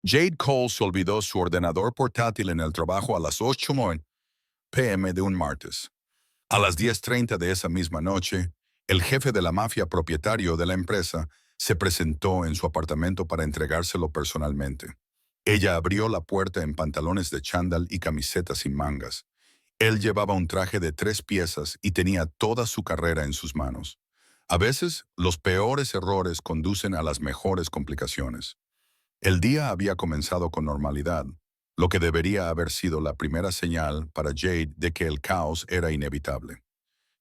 Jade Cole se olvidó su ordenador portátil en el trabajo a las 8 p.m. de un martes. A las 10:30 de esa misma noche, el jefe de la mafia propietario de la empresa se presentó en su apartamento para entregárselo personalmente. Ella abrió la puerta en pantalones de chándal y camiseta sin mangas. Él llevaba un traje de 3 piezas y tenía toda su carrera en sus manos. A veces, los peores errores conducen a las mejores complicaciones. El día había comenzado con normalidad, lo que debería haber sido la primera señal para Jade de que el caos era inevitable.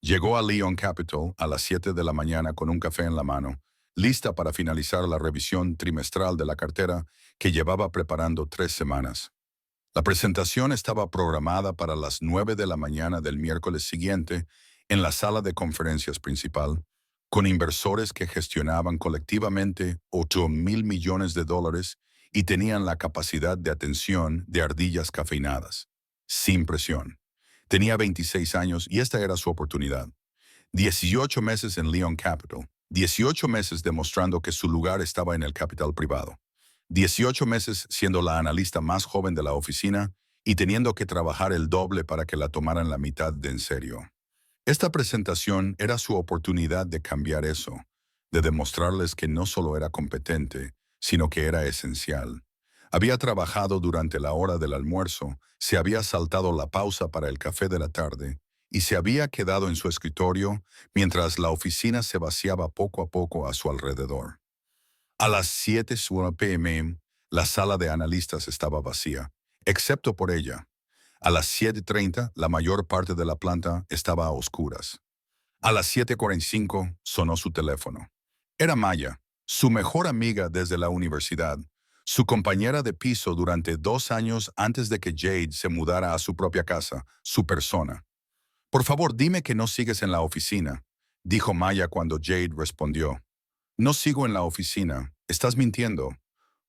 Llegó a Leon Capital a las 7 de la mañana con un café en la mano, lista para finalizar la revisión trimestral de la cartera que llevaba preparando 3 semanas. La presentación estaba programada para las 9 de la mañana del miércoles siguiente en la sala de conferencias principal, con inversores que gestionaban colectivamente 8.000 millones de dólares y tenían la capacidad de atención de ardillas cafeinadas. Sin presión. Tenía 26 años y esta era su oportunidad. 18 meses en Leon Capital, 18 meses demostrando que su lugar estaba en el capital privado. 18 meses siendo la analista más joven de la oficina y teniendo que trabajar el doble para que la tomaran la mitad de en serio. Esta presentación era su oportunidad de cambiar eso, de demostrarles que no solo era competente, sino que era esencial. Había trabajado durante la hora del almuerzo, se había saltado la pausa para el café de la tarde y se había quedado en su escritorio mientras la oficina se vaciaba poco a poco a su alrededor. A las 7 p.m., la sala de analistas estaba vacía, excepto por ella. A las 7:30, la mayor parte de la planta estaba a oscuras. A las 7:45 sonó su teléfono. Era Maya, su mejor amiga desde la universidad, su compañera de piso durante 2 años antes de que Jade se mudara a su propia casa, su persona. Por favor, dime que no sigues en la oficina, dijo Maya cuando Jade respondió. No sigo en la oficina, estás mintiendo.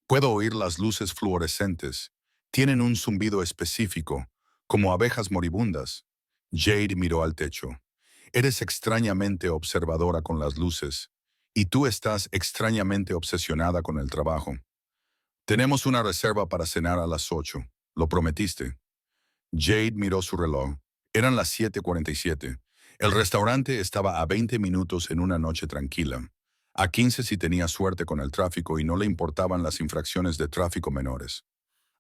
Puedo oír las luces fluorescentes. Tienen un zumbido específico, como abejas moribundas. Jade miró al techo. Eres extrañamente observadora con las luces, y tú estás extrañamente obsesionada con el trabajo. Tenemos una reserva para cenar a las 8. Lo prometiste. Jade miró su reloj. Eran las 7:47. El restaurante estaba a 20 minutos en una noche tranquila. A 15 si tenía suerte con el tráfico y no le importaban las infracciones de tráfico menores.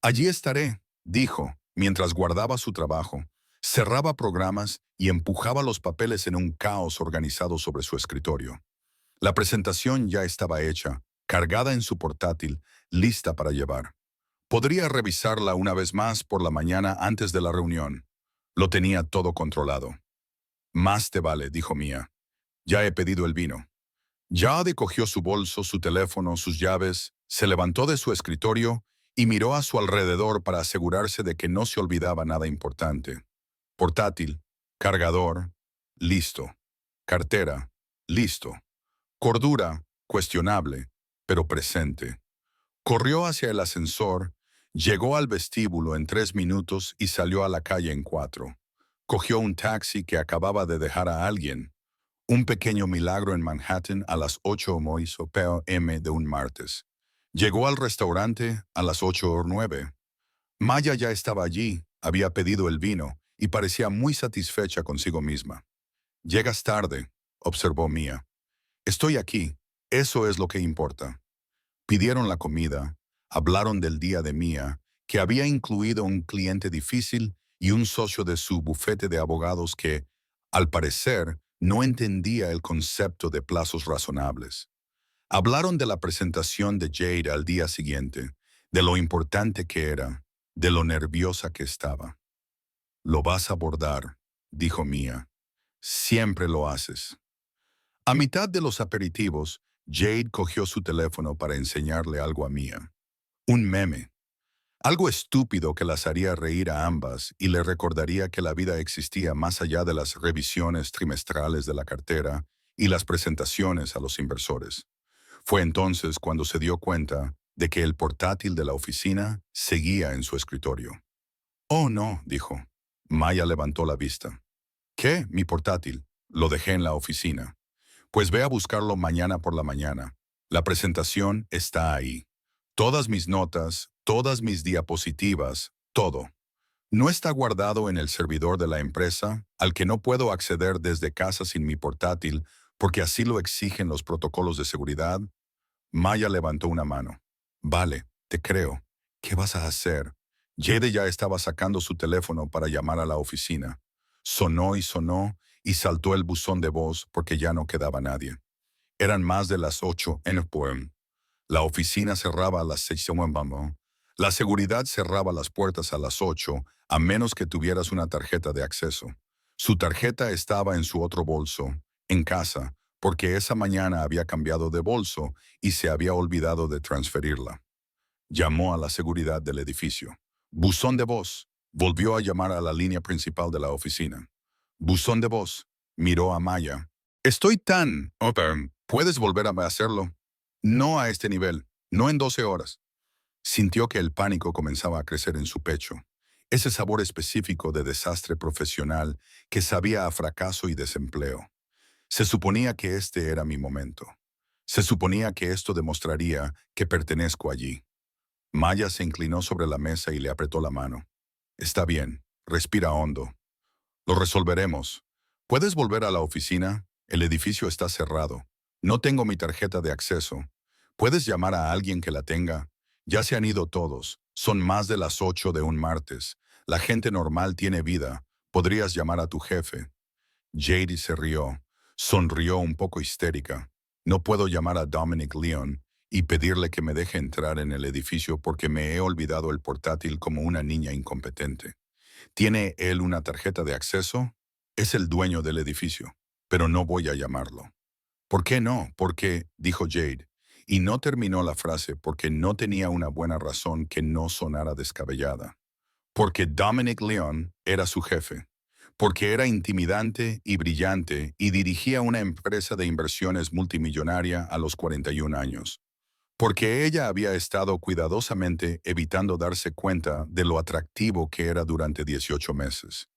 Allí estaré, dijo, mientras guardaba su trabajo, cerraba programas y empujaba los papeles en un caos organizado sobre su escritorio. La presentación ya estaba hecha, cargada en su portátil, lista para llevar. Podría revisarla una vez más por la mañana antes de la reunión. Lo tenía todo controlado. Más te vale, dijo Mia. Ya he pedido el vino. Jade cogió su bolso, su teléfono, sus llaves, se levantó de su escritorio y miró a su alrededor para asegurarse de que no se olvidaba nada importante. Portátil, cargador, listo. Cartera, listo. Cordura, cuestionable, pero presente. Corrió hacia el ascensor, llegó al vestíbulo en 3 minutos y salió a la calle en 4. Cogió un taxi que acababa de dejar a alguien. Un pequeño milagro en Manhattan a las 8 p.m. de un martes. Llegó al restaurante a las 8:09. Maya ya estaba allí, había pedido el vino y parecía muy satisfecha consigo misma. Llegas tarde, observó Mia. Estoy aquí, eso es lo que importa. Pidieron la comida, hablaron del día de Mia, que había incluido un cliente difícil y un socio de su bufete de abogados que, al parecer, no entendía el concepto de plazos razonables. Hablaron de la presentación de Jade al día siguiente, de lo importante que era, de lo nerviosa que estaba. Lo vas a abordar, dijo Mia. Siempre lo haces. A mitad de los aperitivos, Jade cogió su teléfono para enseñarle algo a Mia. Un meme. Algo estúpido que las haría reír a ambas y le recordaría que la vida existía más allá de las revisiones trimestrales de la cartera y las presentaciones a los inversores. Fue entonces cuando se dio cuenta de que el portátil de la oficina seguía en su escritorio. Oh, no, dijo. Maya levantó la vista. ¿Qué? Mi portátil. Lo dejé en la oficina. Pues ve a buscarlo mañana por la mañana. La presentación está ahí. Todas mis notas, Todas mis diapositivas, todo. No está guardado en el servidor de la empresa, al que no puedo acceder desde casa sin mi portátil, porque así lo exigen los protocolos de seguridad. Maya levantó una mano. Vale, te creo. ¿Qué vas a hacer? Jade ya estaba sacando su teléfono para llamar a la oficina. Sonó, y saltó el buzón de voz porque ya no quedaba nadie. Eran más de las 8 en el poem. La oficina cerraba a las 6 en Bamboo. La seguridad cerraba las puertas a las 8, a menos que tuvieras una tarjeta de acceso. Su tarjeta estaba en su otro bolso, en casa, porque esa mañana había cambiado de bolso y se había olvidado de transferirla. Llamó a la seguridad del edificio. Buzón de voz. Volvió a llamar a la línea principal de la oficina. Buzón de voz. Miró a Maya. Estoy tan... ¿Puedes volver a hacerlo? No a este nivel. No en 12 horas. Sintió que el pánico comenzaba a crecer en su pecho. Ese sabor específico de desastre profesional que sabía a fracaso y desempleo. Se suponía que este era mi momento. Se suponía que esto demostraría que pertenezco allí. Maya se inclinó sobre la mesa y le apretó la mano. Está bien, respira hondo. Lo resolveremos. ¿Puedes volver a la oficina? El edificio está cerrado. No tengo mi tarjeta de acceso. ¿Puedes llamar a alguien que la tenga? Ya se han ido todos. Son más de las 8 de un martes. La gente normal tiene vida. Podrías llamar a tu jefe. Jade se rió. Sonrió un poco histérica. No puedo llamar a Dominic Leon y pedirle que me deje entrar en el edificio porque me he olvidado el portátil como una niña incompetente. ¿Tiene él una tarjeta de acceso? Es el dueño del edificio, pero no voy a llamarlo. ¿Por qué no? Porque, dijo Jade, y no terminó la frase porque no tenía una buena razón que no sonara descabellada. Porque Dominic Leon era su jefe. Porque era intimidante y brillante y dirigía una empresa de inversiones multimillonaria a los 41 años. Porque ella había estado cuidadosamente evitando darse cuenta de lo atractivo que era durante 18 meses.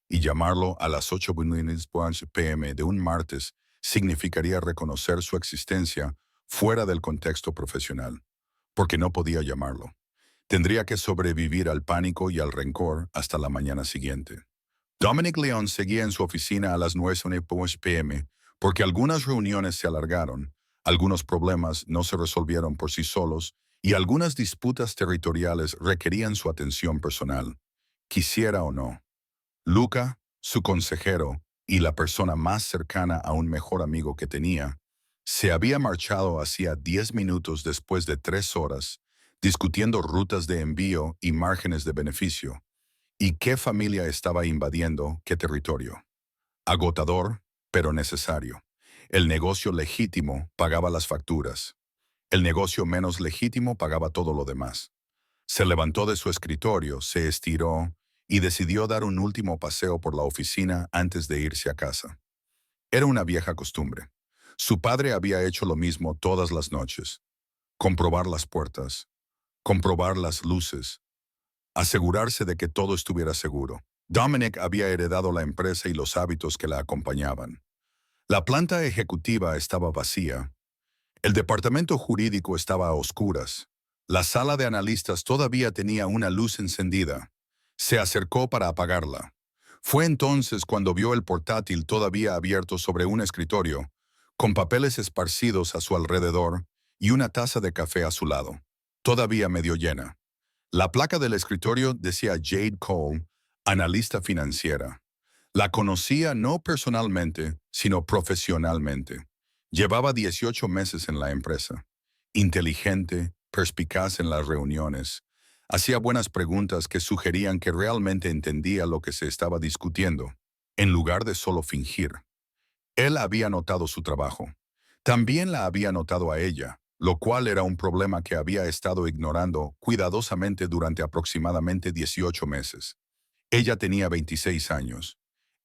Y llamarlo a las 8:00 p.m. de un martes significaría reconocer su existencia fuera del contexto profesional, porque no podía llamarlo. Tendría que sobrevivir al pánico y al rencor hasta la mañana siguiente. Dominic Leon seguía en su oficina a las 9:00 p.m. porque algunas reuniones se alargaron, algunos problemas no se resolvieron por sí solos y algunas disputas territoriales requerían su atención personal, quisiera o no. Luca, su consejero y la persona más cercana a un mejor amigo que tenía, se había marchado hacía 10 minutos después de 3 horas, discutiendo rutas de envío y márgenes de beneficio, y qué familia estaba invadiendo qué territorio. Agotador, pero necesario. El negocio legítimo pagaba las facturas. El negocio menos legítimo pagaba todo lo demás. Se levantó de su escritorio, se estiró y decidió dar un último paseo por la oficina antes de irse a casa. Era una vieja costumbre. Su padre había hecho lo mismo todas las noches. Comprobar las puertas, comprobar las luces, asegurarse de que todo estuviera seguro. Dominic había heredado la empresa y los hábitos que la acompañaban. La planta ejecutiva estaba vacía. El departamento jurídico estaba a oscuras. La sala de analistas todavía tenía una luz encendida. Se acercó para apagarla. Fue entonces cuando vio el portátil todavía abierto sobre un escritorio, con papeles esparcidos a su alrededor y una taza de café a su lado, todavía medio llena. La placa del escritorio decía Jade Cole, analista financiera. La conocía no personalmente, sino profesionalmente. Llevaba 18 meses en la empresa. Inteligente, perspicaz en las reuniones. Hacía buenas preguntas que sugerían que realmente entendía lo que se estaba discutiendo, en lugar de solo fingir. Él había notado su trabajo. También la había notado a ella, lo cual era un problema que había estado ignorando cuidadosamente durante aproximadamente 18 meses. Ella tenía 26 años.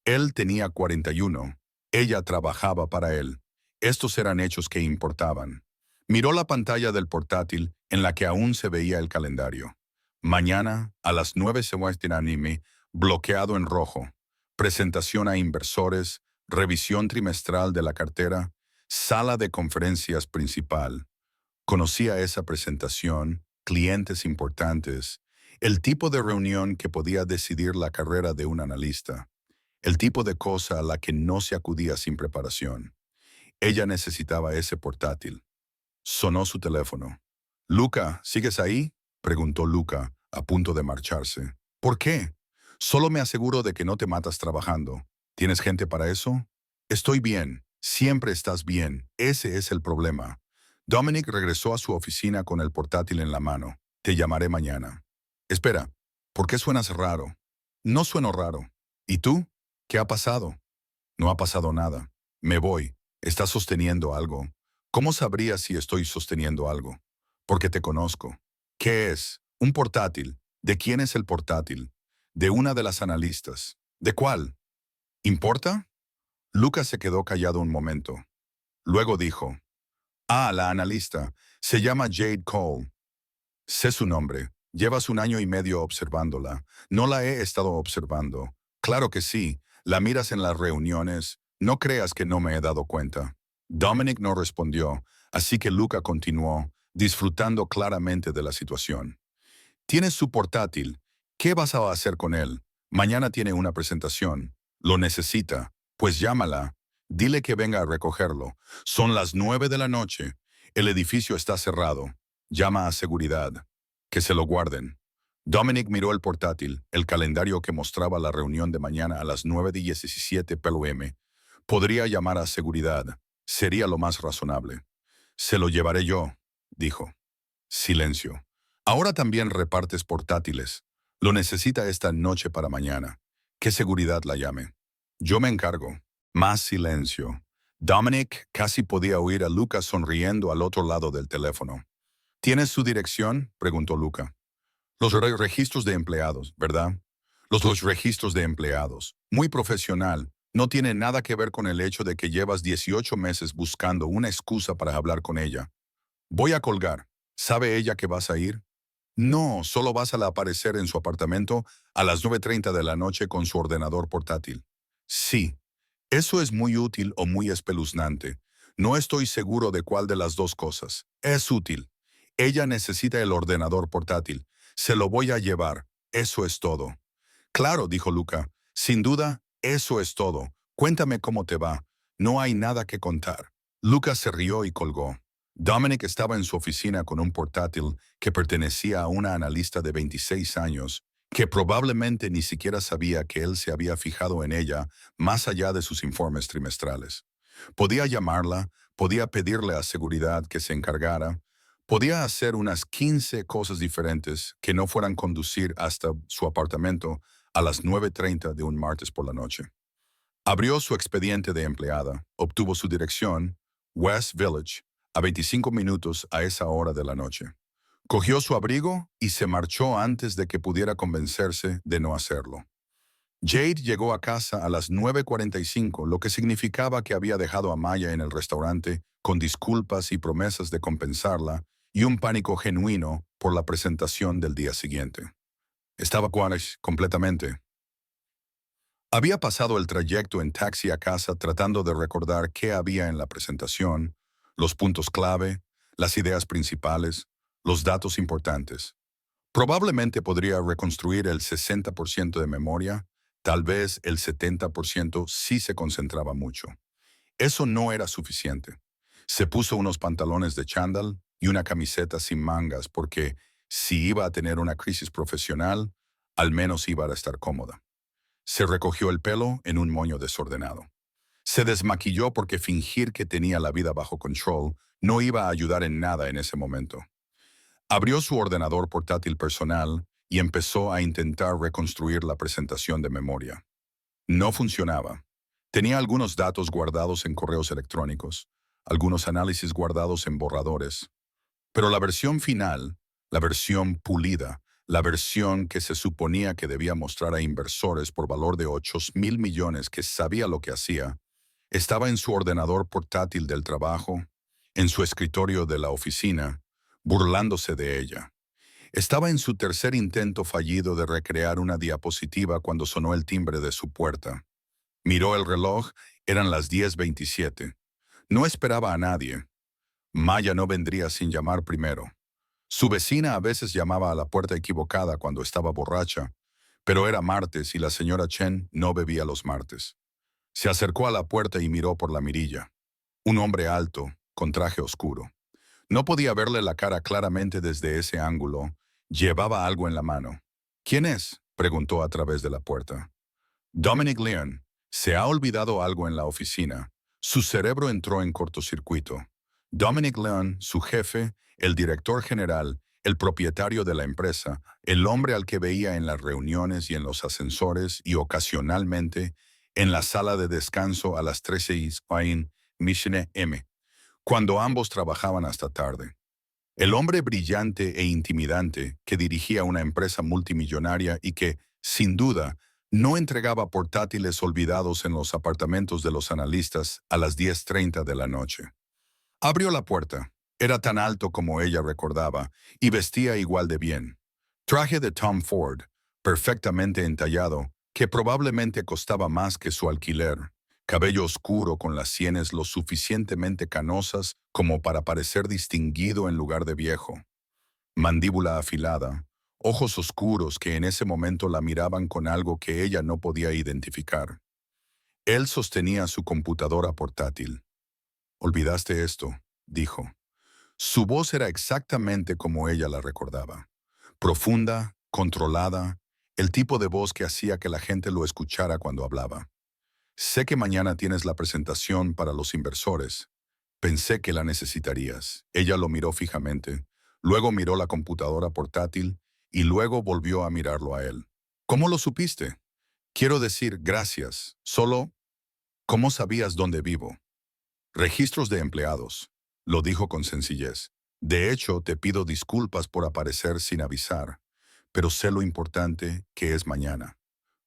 Él tenía 41. Ella trabajaba para él. Estos eran hechos que importaban. Miró la pantalla del portátil en la que aún se veía el calendario. Mañana, a las 9 se muestra anime, bloqueado en rojo. Presentación a inversores, revisión trimestral de la cartera, sala de conferencias principal. Conocía esa presentación clientes importantes, el tipo de reunión que podía decidir la carrera de un analista, el tipo de cosa a la que no se acudía sin preparación. Ella necesitaba ese portátil. Sonó su teléfono. «Luca, ¿sigues ahí?», preguntó Luca, a punto de marcharse. «¿Por qué? Solo me aseguro de que no te matas trabajando. ¿Tienes gente para eso?» «Estoy bien. Siempre estás bien. Ese es el problema». Dominic regresó a su oficina con el portátil en la mano. «Te llamaré mañana». «Espera, ¿por qué suenas raro?» «No sueno raro. ¿Y tú? ¿Qué ha pasado?» «No ha pasado nada. Me voy. ¿Estás sosteniendo algo?» «¿Cómo sabrías si estoy sosteniendo algo?» «Porque te conozco». «¿Qué es?» «Un portátil». «¿De quién es el portátil?» «De una de las analistas». «¿De cuál?» «¿Importa?» Lucas se quedó callado un momento. Luego dijo: «Ah, la analista. Se llama Jade Cole. Sé su nombre. Llevas 1 año y medio observándola. No la he estado observando». «Claro que sí. La miras en las reuniones. No creas que no me he dado cuenta». Dominic no respondió, así que Luca continuó, disfrutando claramente de la situación. «Tienes su portátil. ¿Qué vas a hacer con él? Mañana tiene una presentación. Lo necesita. Pues llámala. Dile que venga a recogerlo. Son las 9 de la noche. El edificio está cerrado. Llama a seguridad. Que se lo guarden». Dominic miró el portátil, el calendario que mostraba la reunión de mañana a las 9:17 p.m. Podría llamar a seguridad. Sería lo más razonable. «Se lo llevaré yo», dijo. Silencio. «Ahora también repartes portátiles. Lo necesita esta noche para mañana. ¿Qué seguridad la llame?» «Yo me encargo». Más silencio. Dominic casi podía oír a Luca sonriendo al otro lado del teléfono. «¿Tienes su dirección?», preguntó Luca. «Los registros de empleados, ¿verdad?» Los registros de empleados. Muy profesional. No tiene nada que ver con el hecho de que llevas 18 meses buscando una excusa para hablar con ella. Voy a colgar. ¿Sabe ella que vas a ir?» «No, solo vas a aparecer en su apartamento a las 9:30 de la noche con su ordenador portátil». «Sí. Eso es muy útil o muy espeluznante. No estoy seguro de cuál de las dos cosas. Es útil. Ella necesita el ordenador portátil. Se lo voy a llevar. Eso es todo». «Claro», dijo Luca. «Sin duda, eso es todo. Cuéntame cómo te va. No hay nada que contar». Luca se rió y colgó. Dominic estaba en su oficina con un portátil que pertenecía a una analista de 26 años, que probablemente ni siquiera sabía que él se había fijado en ella más allá de sus informes trimestrales. Podía llamarla, podía pedirle a seguridad que se encargara, podía hacer unas 15 cosas diferentes que no fueran conducir hasta su apartamento a las 9:30 de un martes por la noche. Abrió su expediente de empleada, obtuvo su dirección, West Village, a 25 minutos a esa hora de la noche. Cogió su abrigo y se marchó antes de que pudiera convencerse de no hacerlo. Jade llegó a casa a las 9:45, lo que significaba que había dejado a Maya en el restaurante con disculpas y promesas de compensarla y un pánico genuino por la presentación del día siguiente. Estaba completamente. Había pasado el trayecto en taxi a casa tratando de recordar qué había en la presentación, los puntos clave, las ideas principales, los datos importantes. Probablemente podría reconstruir el 60% de memoria, tal vez el 70% si se concentraba mucho. Eso no era suficiente. Se puso unos pantalones de chándal y una camiseta sin mangas porque, si iba a tener una crisis profesional, al menos iba a estar cómoda. Se recogió el pelo en un moño desordenado. Se desmaquilló porque fingir que tenía la vida bajo control no iba a ayudar en nada en ese momento. Abrió su ordenador portátil personal y empezó a intentar reconstruir la presentación de memoria. No funcionaba. Tenía algunos datos guardados en correos electrónicos, algunos análisis guardados en borradores. Pero la versión final, la versión pulida, la versión que se suponía que debía mostrar a inversores por valor de 8.000 millones que sabía lo que hacía, estaba en su ordenador portátil del trabajo, en su escritorio de la oficina, burlándose de ella. Estaba en su tercer intento fallido de recrear una diapositiva cuando sonó el timbre de su puerta. Miró el reloj, eran las 10:27. No esperaba a nadie. Maya no vendría sin llamar primero. Su vecina a veces llamaba a la puerta equivocada cuando estaba borracha, pero era martes y la señora Chen no bebía los martes. Se acercó a la puerta y miró por la mirilla. Un hombre alto, con traje oscuro. No podía verle la cara claramente desde ese ángulo. Llevaba algo en la mano. ¿Quién es?, preguntó a través de la puerta. Dominic Leon. Se ha olvidado algo en la oficina. Su cerebro entró en cortocircuito. Dominic Leon, su jefe, el director general, el propietario de la empresa, el hombre al que veía en las reuniones y en los ascensores y ocasionalmente en la sala de descanso a las 13 en Mission M, cuando ambos trabajaban hasta tarde. El hombre brillante e intimidante que dirigía una empresa multimillonaria y que, sin duda, no entregaba portátiles olvidados en los apartamentos de los analistas a las 10:30 de la noche. Abrió la puerta. Era tan alto como ella recordaba y vestía igual de bien. Traje de Tom Ford, perfectamente entallado, que probablemente costaba más que su alquiler. Cabello oscuro con las sienes lo suficientemente canosas como para parecer distinguido en lugar de viejo. Mandíbula afilada, ojos oscuros que en ese momento la miraban con algo que ella no podía identificar. Él sostenía su computadora portátil. «Olvidaste esto», dijo. Su voz era exactamente como ella la recordaba. Profunda, controlada, el tipo de voz que hacía que la gente lo escuchara cuando hablaba. «Sé que mañana tienes la presentación para los inversores. Pensé que la necesitarías». Ella lo miró fijamente, luego miró la computadora portátil y luego volvió a mirarlo a él. «¿Cómo lo supiste?» «Quiero decir, gracias. Solo, ¿cómo sabías dónde vivo?» «Registros de empleados», lo dijo con sencillez. «De hecho, te pido disculpas por aparecer sin avisar, pero sé lo importante que es mañana.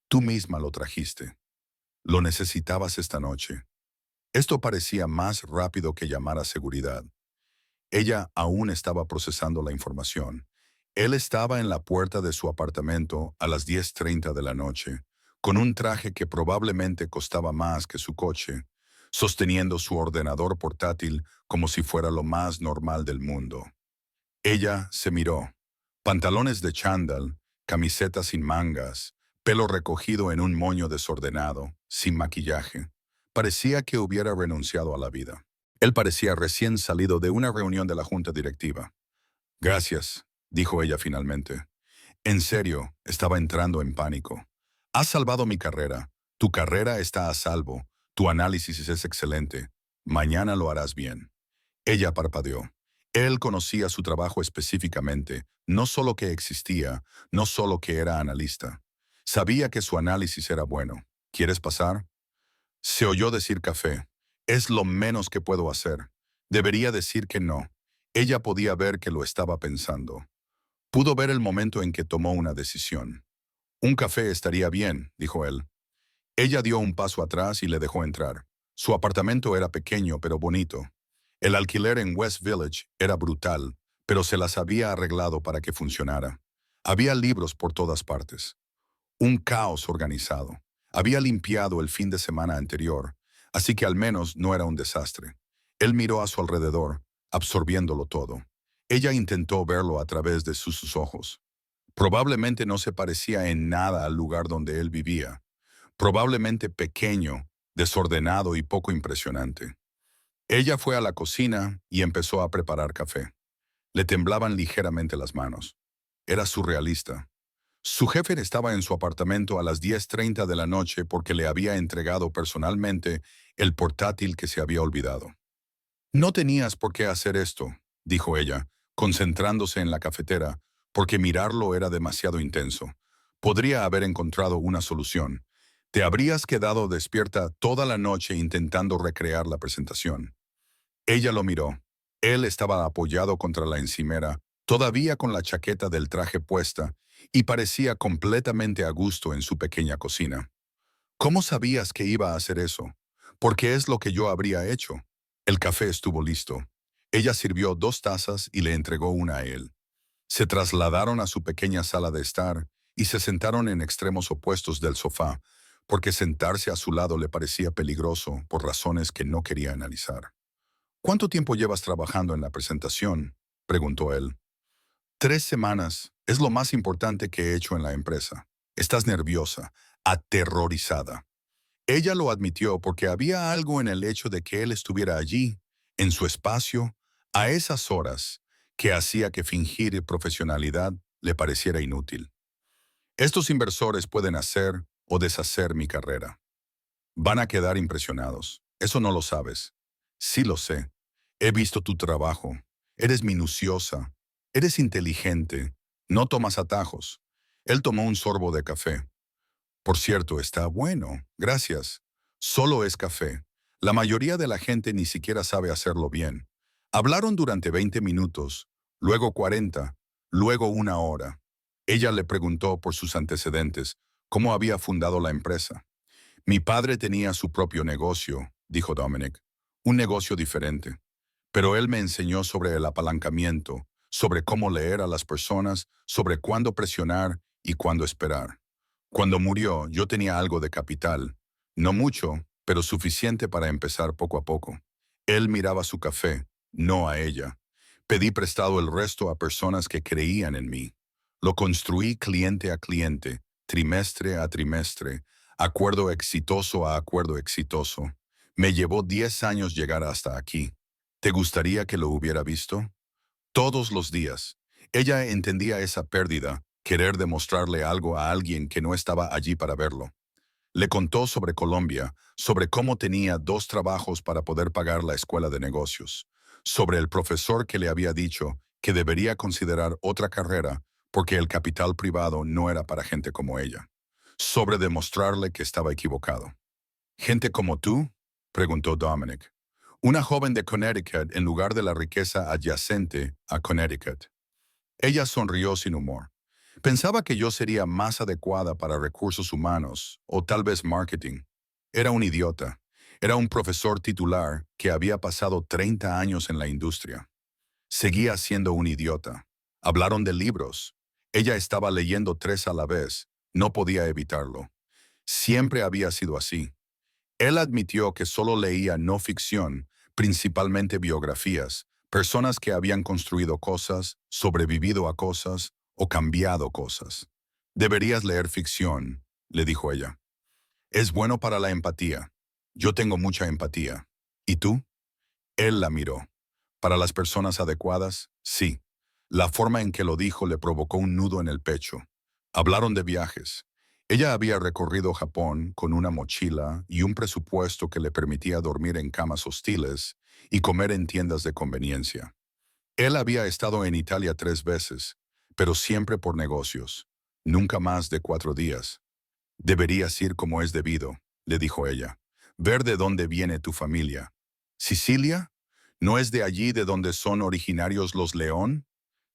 Tú misma lo trajiste. Lo necesitabas esta noche». Esto parecía más rápido que llamar a seguridad. Ella aún estaba procesando la información. Él estaba en la puerta de su apartamento a las 10:30 de la noche, con un traje que probablemente costaba más que su coche, sosteniendo su ordenador portátil como si fuera lo más normal del mundo. Ella se miró. Pantalones de chándal, camiseta sin mangas, pelo recogido en un moño desordenado, sin maquillaje. Parecía que hubiera renunciado a la vida. Él parecía recién salido de una reunión de la junta directiva. «Gracias», dijo ella finalmente. «En serio, estaba entrando en pánico. Has salvado mi carrera. Tu carrera está a salvo. Tu análisis es excelente. Mañana lo harás bien». Ella parpadeó. Él conocía su trabajo específicamente, no solo que existía, no solo que era analista. Sabía que su análisis era bueno. «¿Quieres pasar?» Se oyó decir café. «Es lo menos que puedo hacer. Debería decir que no». Ella podía ver que lo estaba pensando. Pudo ver el momento en que tomó una decisión. «Un café estaría bien», dijo él. Ella dio un paso atrás y le dejó entrar. Su apartamento era pequeño pero bonito. El alquiler en West Village era brutal, pero se las había arreglado para que funcionara. Había libros por todas partes. Un caos organizado. Había limpiado el fin de semana anterior, así que al menos no era un desastre. Él miró a su alrededor, absorbiéndolo todo. Ella intentó verlo a través de sus ojos. Probablemente no se parecía en nada al lugar donde él vivía. Probablemente pequeño, desordenado y poco impresionante. Ella fue a la cocina y empezó a preparar café. Le temblaban ligeramente las manos. Era surrealista. Su jefe estaba en su apartamento a las 10:30 de la noche porque le había entregado personalmente el portátil que se había olvidado. «No tenías por qué hacer esto», dijo ella, concentrándose en la cafetera, porque mirarlo era demasiado intenso. «Podría haber encontrado una solución. Te habrías quedado despierta toda la noche intentando recrear la presentación». Ella lo miró. Él estaba apoyado contra la encimera, todavía con la chaqueta del traje puesta, y parecía completamente a gusto en su pequeña cocina. «¿Cómo sabías que iba a hacer eso? Porque es lo que yo habría hecho». El café estuvo listo. Ella sirvió 2 tazas y le entregó una a él. Se trasladaron a su pequeña sala de estar y se sentaron en extremos opuestos del sofá, porque sentarse a su lado le parecía peligroso por razones que no quería analizar. «¿Cuánto tiempo llevas trabajando en la presentación?», preguntó él. 3 semanas es lo más importante que he hecho en la empresa. Estás nerviosa, aterrorizada. Ella lo admitió porque había algo en el hecho de que él estuviera allí, en su espacio, a esas horas, que hacía que fingir profesionalidad le pareciera inútil. Estos inversores pueden hacer o deshacer mi carrera. Van a quedar impresionados. Eso no lo sabes. Sí lo sé. He visto tu trabajo. Eres minuciosa. Eres inteligente. No tomas atajos. Él tomó un sorbo de café. Por cierto, está bueno. Gracias. Solo es café. La mayoría de la gente ni siquiera sabe hacerlo bien. Hablaron durante 20 minutos, luego 40, luego 1 hora. Ella le preguntó por sus antecedentes, cómo había fundado la empresa. Mi padre tenía su propio negocio, dijo Dominic, un negocio diferente. Pero él me enseñó sobre el apalancamiento, sobre cómo leer a las personas, sobre cuándo presionar y cuándo esperar. Cuando murió, yo tenía algo de capital, no mucho, pero suficiente para empezar poco a poco. Él miraba su café, no a ella. Pedí prestado el resto a personas que creían en mí. Lo construí cliente a cliente, trimestre a trimestre, acuerdo exitoso a acuerdo exitoso. Me llevó 10 años llegar hasta aquí. ¿Te gustaría que lo hubiera visto? Todos los días. Ella entendía esa pérdida, querer demostrarle algo a alguien que no estaba allí para verlo. Le contó sobre Colombia, sobre cómo tenía 2 trabajos para poder pagar la escuela de negocios, sobre el profesor que le había dicho que debería considerar otra carrera porque el capital privado no era para gente como ella, sobre demostrarle que estaba equivocado. ¿Gente como tú?, preguntó Dominic. Una joven de Connecticut en lugar de la riqueza adyacente a Connecticut. Ella sonrió sin humor. Pensaba que yo sería más adecuada para recursos humanos o tal vez marketing. Era un idiota. Era un profesor titular que había pasado 30 años en la industria. Seguía siendo un idiota. Hablaron de libros. Ella estaba leyendo 3 a la vez. No podía evitarlo. Siempre había sido así. Él admitió que solo leía no ficción, principalmente biografías, personas que habían construido cosas, sobrevivido a cosas o cambiado cosas. Deberías leer ficción, le dijo ella. Es bueno para la empatía. Yo tengo mucha empatía. ¿Y tú? Él la miró. Para las personas adecuadas, sí. La forma en que lo dijo le provocó un nudo en el pecho. Hablaron de viajes. Ella había recorrido Japón con una mochila y un presupuesto que le permitía dormir en camas hostiles y comer en tiendas de conveniencia. Él había estado en Italia 3 veces, pero siempre por negocios. Nunca más de 4 días. Deberías ir como es debido, le dijo ella. Ver de dónde viene tu familia. ¿Sicilia? ¿No es de allí de donde son originarios los León?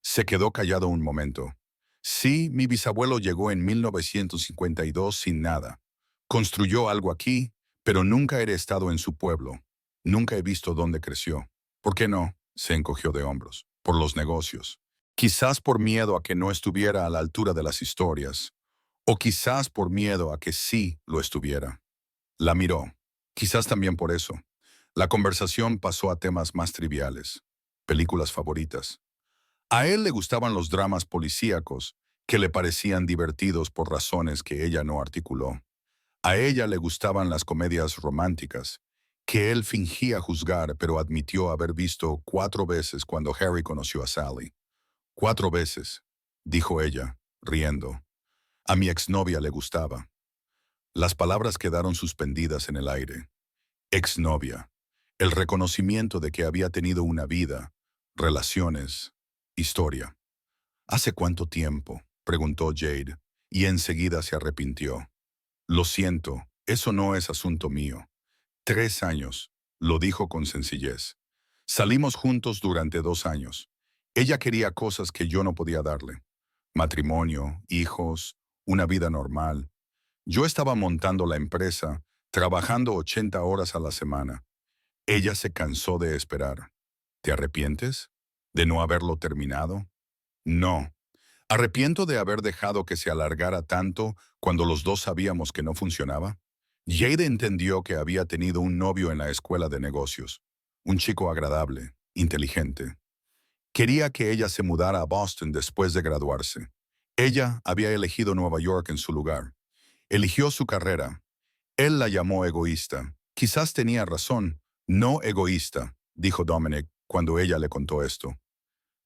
Se quedó callado un momento. Sí, mi bisabuelo llegó en 1952 sin nada. Construyó algo aquí, pero nunca he estado en su pueblo. Nunca he visto dónde creció. ¿Por qué no? Se encogió de hombros. Por los negocios. Quizás por miedo a que no estuviera a la altura de las historias. O quizás por miedo a que sí lo estuviera. La miró. Quizás también por eso. La conversación pasó a temas más triviales. Películas favoritas. A él le gustaban los dramas policíacos, que le parecían divertidos por razones que ella no articuló. A ella le gustaban las comedias románticas, que él fingía juzgar pero admitió haber visto 4 veces cuando Harry conoció a Sally. 4 veces, dijo ella, riendo. A mi exnovia le gustaba. Las palabras quedaron suspendidas en el aire. Exnovia. El reconocimiento de que había tenido una vida, relaciones, historia. ¿Hace cuánto tiempo?, preguntó Jade, y enseguida se arrepintió. Lo siento, eso no es asunto mío. 3 años, lo dijo con sencillez. Salimos juntos durante 2 años. Ella quería cosas que yo no podía darle. Matrimonio, hijos, una vida normal. Yo estaba montando la empresa, trabajando 80 horas a la semana. Ella se cansó de esperar. ¿Te arrepientes? ¿De no haberlo terminado? No. Arrepiento de haber dejado que se alargara tanto cuando los dos sabíamos que no funcionaba. Jade entendió que había tenido un novio en la escuela de negocios. Un chico agradable, inteligente. Quería que ella se mudara a Boston después de graduarse. Ella había elegido Nueva York en su lugar. Eligió su carrera. Él la llamó egoísta. Quizás tenía razón. No egoísta, dijo Dominic cuando ella le contó esto.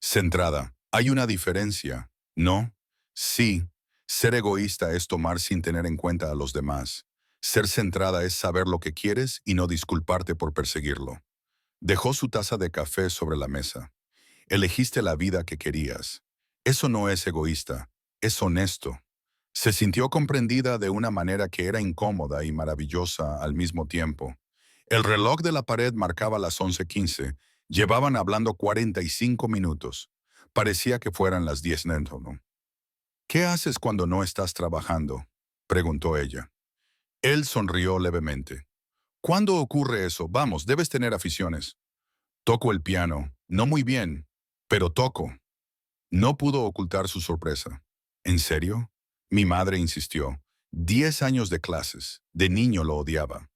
Centrada. Hay una diferencia, ¿no? Sí. Ser egoísta es tomar sin tener en cuenta a los demás. Ser centrada es saber lo que quieres y no disculparte por perseguirlo. Dejó su taza de café sobre la mesa. Elegiste la vida que querías. Eso no es egoísta, es honesto. Se sintió comprendida de una manera que era incómoda y maravillosa al mismo tiempo. El reloj de la pared marcaba las 11:15. Llevaban hablando 45 minutos. Parecía que fueran las 10 ¿no? ¿Qué haces cuando no estás trabajando?, preguntó ella. Él sonrió levemente. ¿Cuándo ocurre eso? Vamos, debes tener aficiones. Toco el piano, no muy bien, pero toco. No pudo ocultar su sorpresa. ¿En serio? Mi madre insistió. 10 años de clases. De niño lo odiaba.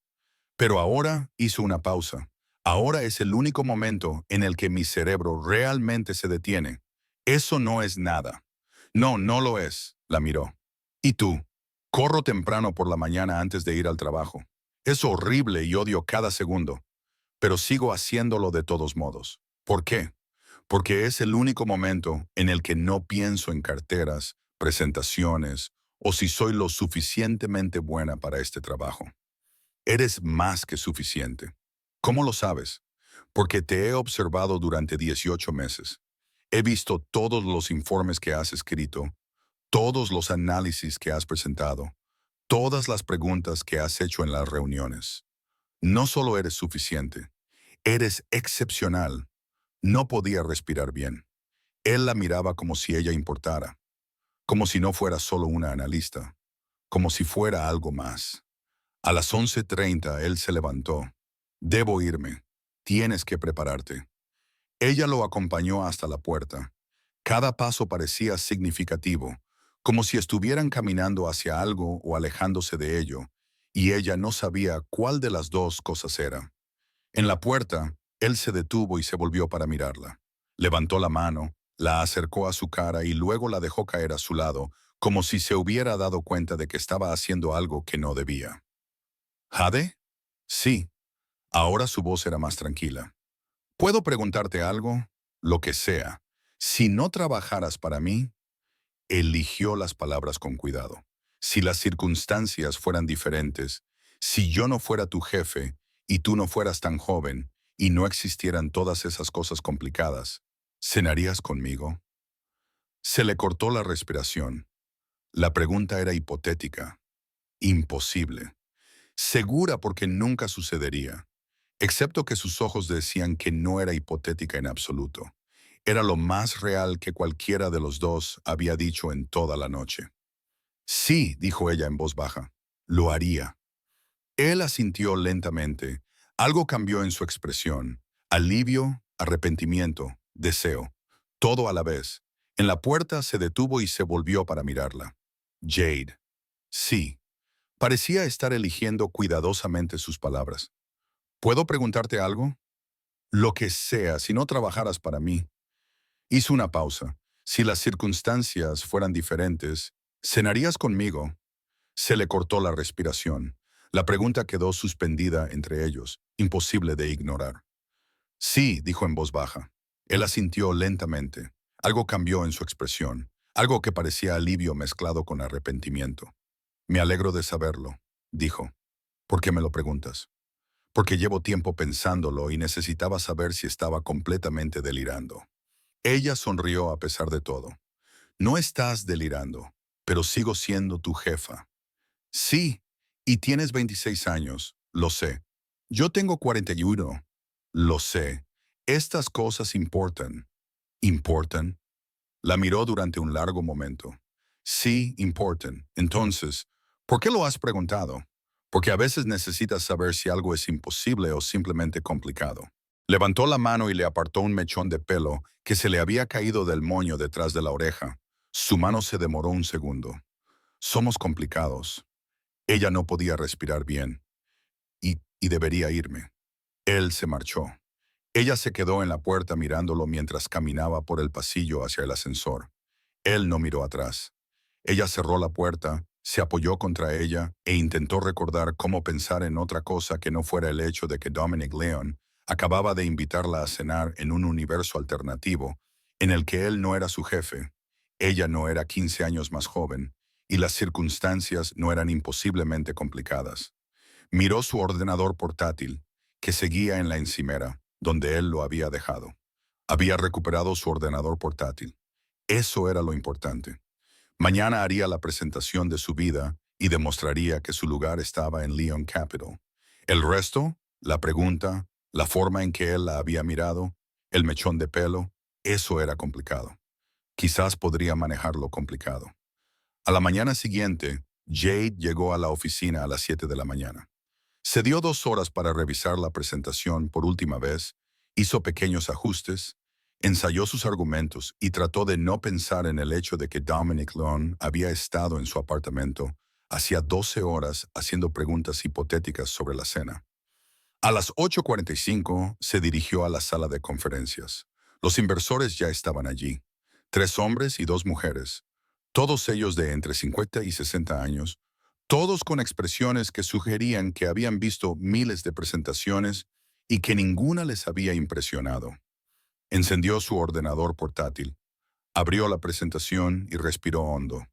Pero ahora hizo una pausa. Ahora es el único momento en el que mi cerebro realmente se detiene. Eso no es nada. No, no lo es, la miró. ¿Y tú? Corro temprano por la mañana antes de ir al trabajo. Es horrible y odio cada segundo, pero sigo haciéndolo de todos modos. ¿Por qué? Porque es el único momento en el que no pienso en carteras, presentaciones o si soy lo suficientemente buena para este trabajo. Eres más que suficiente. ¿Cómo lo sabes? Porque te he observado durante 18 meses. He visto todos los informes que has escrito, todos los análisis que has presentado, todas las preguntas que has hecho en las reuniones. No solo eres suficiente, eres excepcional. No podía respirar bien. Él la miraba como si ella importara, como si no fuera solo una analista, como si fuera algo más. A las 11:30 él se levantó. Debo irme. Tienes que prepararte. Ella lo acompañó hasta la puerta. Cada paso parecía significativo, como si estuvieran caminando hacia algo o alejándose de ello, y ella no sabía cuál de las dos cosas era. En la puerta, él se detuvo y se volvió para mirarla. Levantó la mano, la acercó a su cara y luego la dejó caer a su lado, como si se hubiera dado cuenta de que estaba haciendo algo que no debía. ¿Jade? Sí. Ahora su voz era más tranquila. ¿Puedo preguntarte algo? Lo que sea. Si no trabajaras para mí, eligió las palabras con cuidado. Si las circunstancias fueran diferentes, si yo no fuera tu jefe y tú no fueras tan joven y no existieran todas esas cosas complicadas, ¿cenarías conmigo? Se le cortó la respiración. La pregunta era hipotética, imposible, segura porque nunca sucedería, excepto que sus ojos decían que no era hipotética en absoluto. Era lo más real que cualquiera de los dos había dicho en toda la noche. Sí, dijo ella en voz baja, lo haría. Él asintió lentamente. Algo cambió en su expresión. Alivio, arrepentimiento, deseo. Todo a la vez. En la puerta se detuvo y se volvió para mirarla. Jade. Sí. Parecía estar eligiendo cuidadosamente sus palabras. ¿Puedo preguntarte algo? Lo que sea, si no trabajaras para mí. Hizo una pausa. Si las circunstancias fueran diferentes, ¿cenarías conmigo? Se le cortó la respiración. La pregunta quedó suspendida entre ellos, imposible de ignorar. Sí, dijo en voz baja. Él asintió lentamente. Algo cambió en su expresión, algo que parecía alivio mezclado con arrepentimiento. Me alegro de saberlo, dijo. ¿Por qué me lo preguntas? Porque llevo tiempo pensándolo y necesitaba saber si estaba completamente delirando. Ella sonrió a pesar de todo. No estás delirando, pero sigo siendo tu jefa. Sí, y tienes 26 años, lo sé. Yo tengo 41, lo sé. Estas cosas importan. ¿Importan? La miró durante un largo momento. Sí, importan. Entonces, ¿por qué lo has preguntado? Porque a veces necesitas saber si algo es imposible o simplemente complicado. Levantó la mano y le apartó un mechón de pelo que se le había caído del moño detrás de la oreja. Su mano se demoró un segundo. Somos complicados. Ella no podía respirar bien. Y debería irme. Él se marchó. Ella se quedó en la puerta mirándolo mientras caminaba por el pasillo hacia el ascensor. Él no miró atrás. Ella cerró la puerta, se apoyó contra ella e intentó recordar cómo pensar en otra cosa que no fuera el hecho de que Dominic Leon acababa de invitarla a cenar en un universo alternativo en el que él no era su jefe, ella no era 15 años más joven y las circunstancias no eran imposiblemente complicadas. Miró su ordenador portátil, que seguía en la encimera, donde él lo había dejado. Había recuperado su ordenador portátil. Eso era lo importante. Mañana haría la presentación de su vida y demostraría que su lugar estaba en Leon Capital. El resto, la pregunta, la forma en que él la había mirado, el mechón de pelo, eso era complicado. Quizás podría manejar lo complicado. A la mañana siguiente, Jade llegó a la oficina a las 7 de la mañana. Se dio 2 horas para revisar la presentación por última vez, hizo pequeños ajustes, ensayó sus argumentos y trató de no pensar en el hecho de que Dominic Leon había estado en su apartamento hacía 12 horas haciendo preguntas hipotéticas sobre la cena. A las 8:45 se dirigió a la sala de conferencias. Los inversores ya estaban allí. 3 hombres y 2 mujeres, todos ellos de entre 50 y 60 años, todos con expresiones que sugerían que habían visto miles de presentaciones y que ninguna les había impresionado. Encendió su ordenador portátil, abrió la presentación y respiró hondo.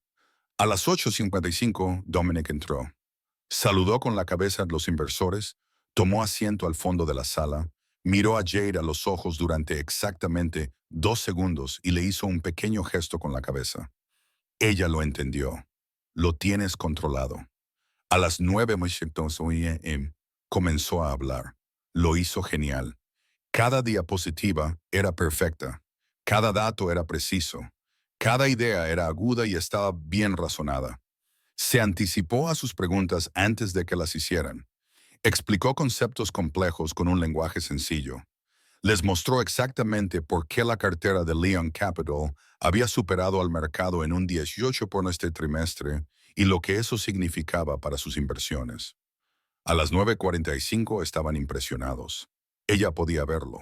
A las 8:55, Dominic entró. Saludó con la cabeza a los inversores, tomó asiento al fondo de la sala, miró a Jade a los ojos durante exactamente 2 segundos y le hizo un pequeño gesto con la cabeza. Ella lo entendió. Lo tienes controlado. A las 9:00 comenzó a hablar. Lo hizo genial. Cada diapositiva era perfecta. Cada dato era preciso. Cada idea era aguda y estaba bien razonada. Se anticipó a sus preguntas antes de que las hicieran. Explicó conceptos complejos con un lenguaje sencillo. Les mostró exactamente por qué la cartera de Leon Capital había superado al mercado en un 18 por este trimestre y lo que eso significaba para sus inversiones. A las 9:45 estaban impresionados. Ella podía verlo.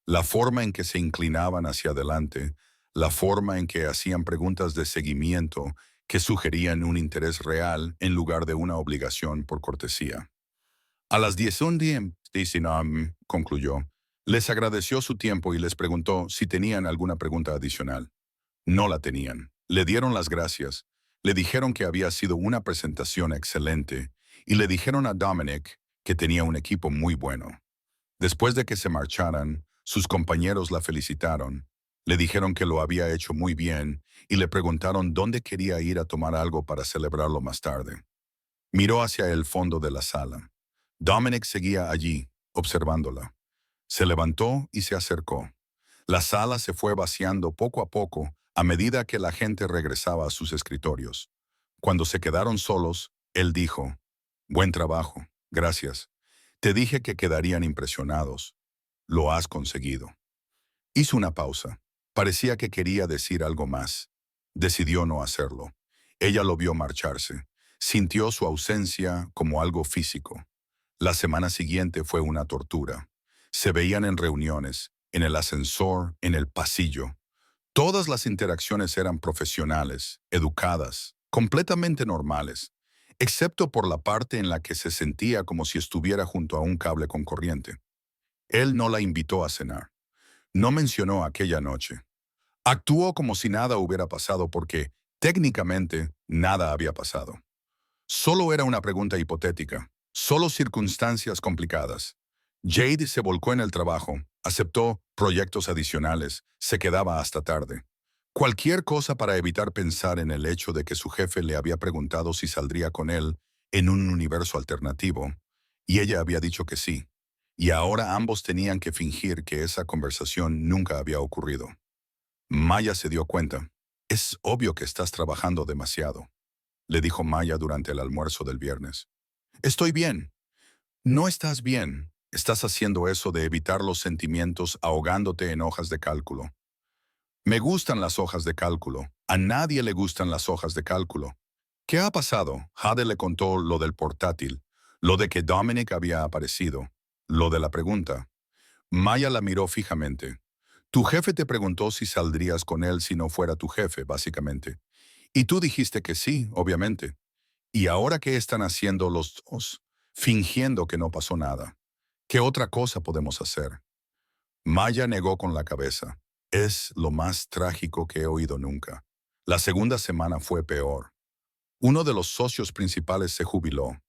La forma en que se inclinaban hacia adelante, la forma en que hacían preguntas de seguimiento que sugerían un interés real en lugar de una obligación por cortesía. A las 10:00, concluyó. Les agradeció su tiempo y les preguntó si tenían alguna pregunta adicional. No la tenían. Le dieron las gracias. Le dijeron que había sido una presentación excelente y le dijeron a Dominic que tenía un equipo muy bueno. Después de que se marcharan, sus compañeros la felicitaron. Le dijeron que lo había hecho muy bien y le preguntaron dónde quería ir a tomar algo para celebrarlo más tarde. Miró hacia el fondo de la sala. Dominic seguía allí, observándola. Se levantó y se acercó. La sala se fue vaciando poco a poco a medida que la gente regresaba a sus escritorios. Cuando se quedaron solos, él dijo, «Buen trabajo, gracias. Te dije que quedarían impresionados. Lo has conseguido». Hizo una pausa. Parecía que quería decir algo más. Decidió no hacerlo. Ella lo vio marcharse. Sintió su ausencia como algo físico. La semana siguiente fue una tortura. Se veían en reuniones, en el ascensor, en el pasillo. Todas las interacciones eran profesionales, educadas, completamente normales, excepto por la parte en la que se sentía como si estuviera junto a un cable con corriente. Él no la invitó a cenar. No mencionó aquella noche. Actuó como si nada hubiera pasado porque, técnicamente, nada había pasado. Solo era una pregunta hipotética, solo circunstancias complicadas. Jade se volcó en el trabajo, aceptó proyectos adicionales, se quedaba hasta tarde. Cualquier cosa para evitar pensar en el hecho de que su jefe le había preguntado si saldría con él en un universo alternativo, y ella había dicho que sí. Y ahora ambos tenían que fingir que esa conversación nunca había ocurrido. Maya se dio cuenta. «Es obvio que estás trabajando demasiado», le dijo Maya durante el almuerzo del viernes. «Estoy bien». «No estás bien. Estás haciendo eso de evitar los sentimientos ahogándote en hojas de cálculo». «Me gustan las hojas de cálculo. A nadie le gustan las hojas de cálculo». «¿Qué ha pasado?» Jade le contó lo del portátil, lo de que Dominic había aparecido, lo de la pregunta. Maya la miró fijamente. Tu jefe te preguntó si saldrías con él si no fuera tu jefe, básicamente. Y tú dijiste que sí, obviamente. ¿Y ahora qué están haciendo los dos? Fingiendo que no pasó nada. ¿Qué otra cosa podemos hacer? Maya negó con la cabeza. Es lo más trágico que he oído nunca. La segunda semana fue peor. Uno de los socios principales se jubiló.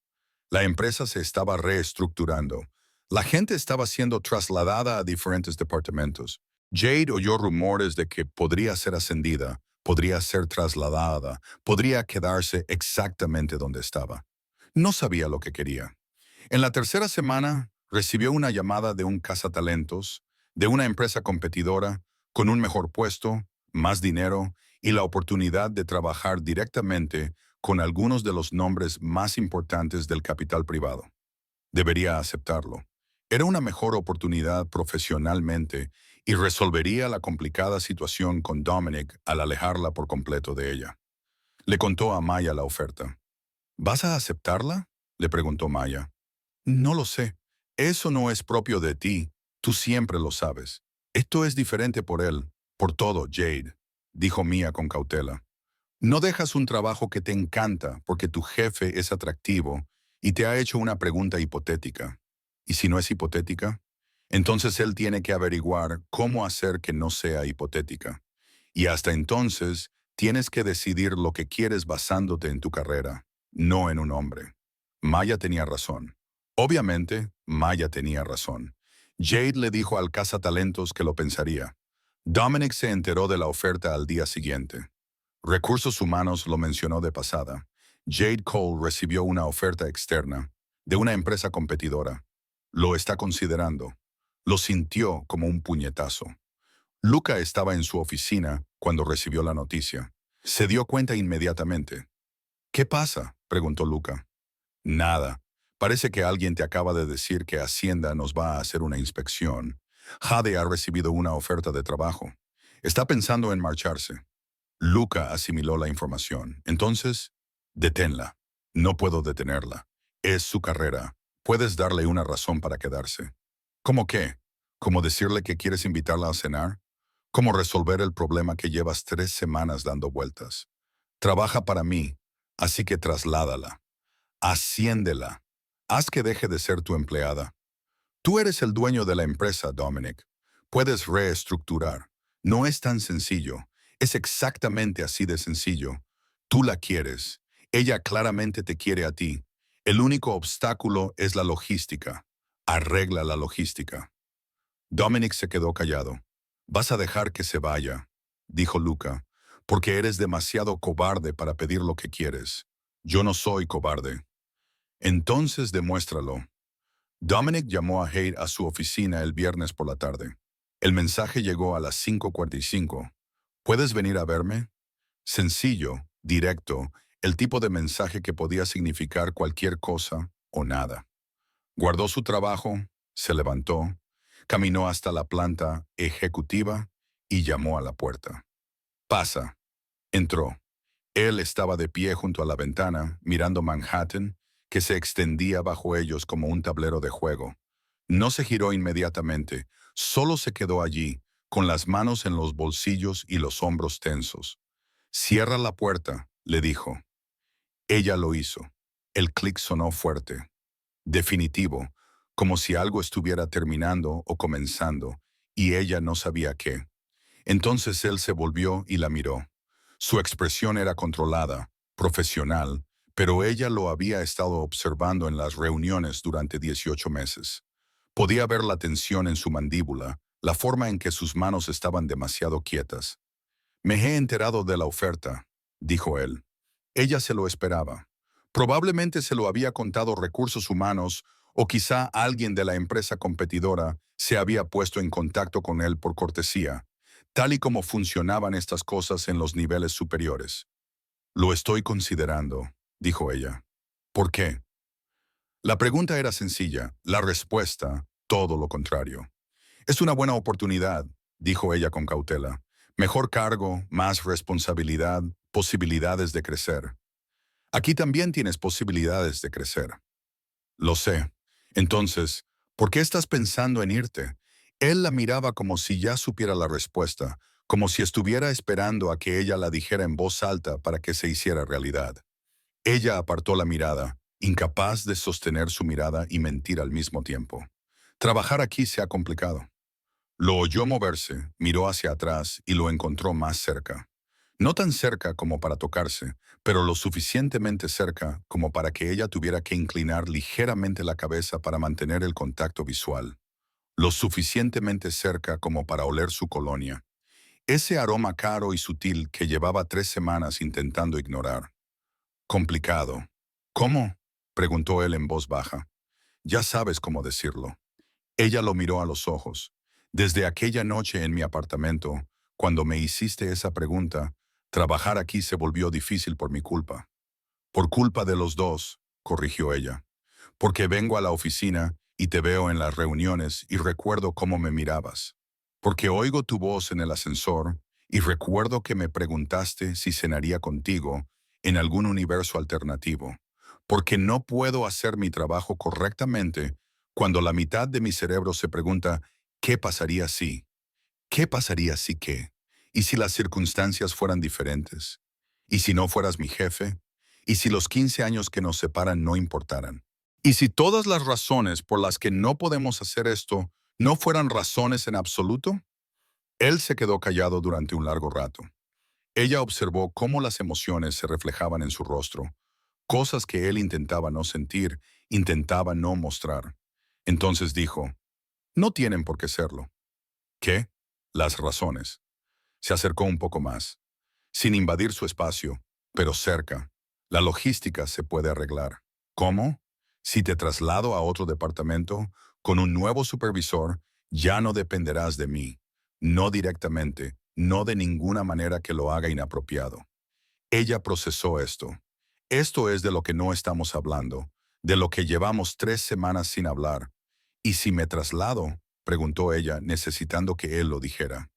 La empresa se estaba reestructurando. La gente estaba siendo trasladada a diferentes departamentos. Jade oyó rumores de que podría ser ascendida, podría ser trasladada, podría quedarse exactamente donde estaba. No sabía lo que quería. En la tercera semana, recibió una llamada de un cazatalentos, de una empresa competidora, con un mejor puesto, más dinero y la oportunidad de trabajar directamente con algunos de los nombres más importantes del capital privado. Debería aceptarlo. Era una mejor oportunidad profesionalmente y resolvería la complicada situación con Dominic al alejarla por completo de ella. Le contó a Maya la oferta. ¿Vas a aceptarla?, le preguntó Maya. No lo sé. Eso no es propio de ti. Tú siempre lo sabes. Esto es diferente por él, por todo, Jade, dijo Mia con cautela. No dejas un trabajo que te encanta porque tu jefe es atractivo y te ha hecho una pregunta hipotética. ¿Y si no es hipotética? Entonces él tiene que averiguar cómo hacer que no sea hipotética. Y hasta entonces tienes que decidir lo que quieres basándote en tu carrera, no en un hombre. Maya tenía razón. Obviamente, Maya tenía razón. Jade le dijo al cazatalentos que lo pensaría. Dominic se enteró de la oferta al día siguiente. Recursos Humanos lo mencionó de pasada. Jade Cole recibió una oferta externa de una empresa competidora. Lo está considerando. Lo sintió como un puñetazo. Luca estaba en su oficina cuando recibió la noticia. Se dio cuenta inmediatamente. ¿Qué pasa?, preguntó Luca. Nada. Parece que alguien te acaba de decir que Hacienda nos va a hacer una inspección. Jade ha recibido una oferta de trabajo. Está pensando en marcharse. Luca asimiló la información. Entonces, deténla. No puedo detenerla. Es su carrera. Puedes darle una razón para quedarse. ¿Cómo qué? ¿Cómo decirle que quieres invitarla a cenar? ¿Cómo resolver el problema que llevas 3 semanas dando vueltas? Trabaja para mí, así que trasládala. Asciéndela. Haz que deje de ser tu empleada. Tú eres el dueño de la empresa, Dominic. Puedes reestructurar. No es tan sencillo. Es exactamente así de sencillo. Tú la quieres. Ella claramente te quiere a ti. El único obstáculo es la logística. Arregla la logística. Dominic se quedó callado. Vas a dejar que se vaya, dijo Luca, porque eres demasiado cobarde para pedir lo que quieres. Yo no soy cobarde. Entonces demuéstralo. Dominic llamó a Jade a su oficina el viernes por la tarde. El mensaje llegó a las 5:45. ¿Puedes venir a verme? Sencillo, directo, el tipo de mensaje que podía significar cualquier cosa o nada. Guardó su trabajo, se levantó, caminó hasta la planta ejecutiva y llamó a la puerta. Pasa. Entró. Él estaba de pie junto a la ventana, mirando Manhattan, que se extendía bajo ellos como un tablero de juego. No se giró inmediatamente, solo se quedó allí, con las manos en los bolsillos y los hombros tensos. Cierra la puerta, le dijo. Ella lo hizo. El clic sonó fuerte. Definitivo, como si algo estuviera terminando o comenzando, y ella no sabía qué. Entonces él se volvió y la miró. Su expresión era controlada, profesional, pero ella lo había estado observando en las reuniones durante 18 meses. Podía ver la tensión en su mandíbula, la forma en que sus manos estaban demasiado quietas. Me he enterado de la oferta, dijo él. Ella se lo esperaba. Probablemente se lo había contado Recursos Humanos o quizá alguien de la empresa competidora se había puesto en contacto con él por cortesía, tal y como funcionaban estas cosas en los niveles superiores. Lo estoy considerando, dijo ella. ¿Por qué? La pregunta era sencilla, la respuesta, todo lo contrario. Es una buena oportunidad, dijo ella con cautela. Mejor cargo, más responsabilidad, posibilidades de crecer. Aquí también tienes posibilidades de crecer. Lo sé. Entonces, ¿por qué estás pensando en irte? Él la miraba como si ya supiera la respuesta, como si estuviera esperando a que ella la dijera en voz alta para que se hiciera realidad. Ella apartó la mirada, incapaz de sostener su mirada y mentir al mismo tiempo. Trabajar aquí se ha complicado. Lo oyó moverse, miró hacia atrás y lo encontró más cerca. No tan cerca como para tocarse, pero lo suficientemente cerca como para que ella tuviera que inclinar ligeramente la cabeza para mantener el contacto visual. Lo suficientemente cerca como para oler su colonia. Ese aroma caro y sutil que llevaba 3 semanas intentando ignorar. Complicado. ¿Cómo? Preguntó él en voz baja. Ya sabes cómo decirlo. Ella lo miró a los ojos. Desde aquella noche en mi apartamento, cuando me hiciste esa pregunta, trabajar aquí se volvió difícil por mi culpa. Por culpa de los dos, corrigió ella. Porque vengo a la oficina y te veo en las reuniones y recuerdo cómo me mirabas. Porque oigo tu voz en el ascensor y recuerdo que me preguntaste si cenaría contigo en algún universo alternativo. Porque no puedo hacer mi trabajo correctamente cuando la mitad de mi cerebro se pregunta, ¿qué pasaría si? ¿Qué pasaría si qué? ¿Y si las circunstancias fueran diferentes? ¿Y si no fueras mi jefe? ¿Y si los 15 años que nos separan no importaran? ¿Y si todas las razones por las que no podemos hacer esto no fueran razones en absoluto? Él se quedó callado durante un largo rato. Ella observó cómo las emociones se reflejaban en su rostro, cosas que él intentaba no sentir, intentaba no mostrar. Entonces dijo, no tienen por qué serlo. ¿Qué? Las razones. Se acercó un poco más, sin invadir su espacio, pero cerca. La logística se puede arreglar. ¿Cómo? Si te traslado a otro departamento, con un nuevo supervisor, ya no dependerás de mí. No directamente, no de ninguna manera que lo haga inapropiado. Ella procesó esto. Esto es de lo que no estamos hablando, de lo que llevamos 3 semanas sin hablar. ¿Y si me traslado? Preguntó ella, necesitando que él lo dijera.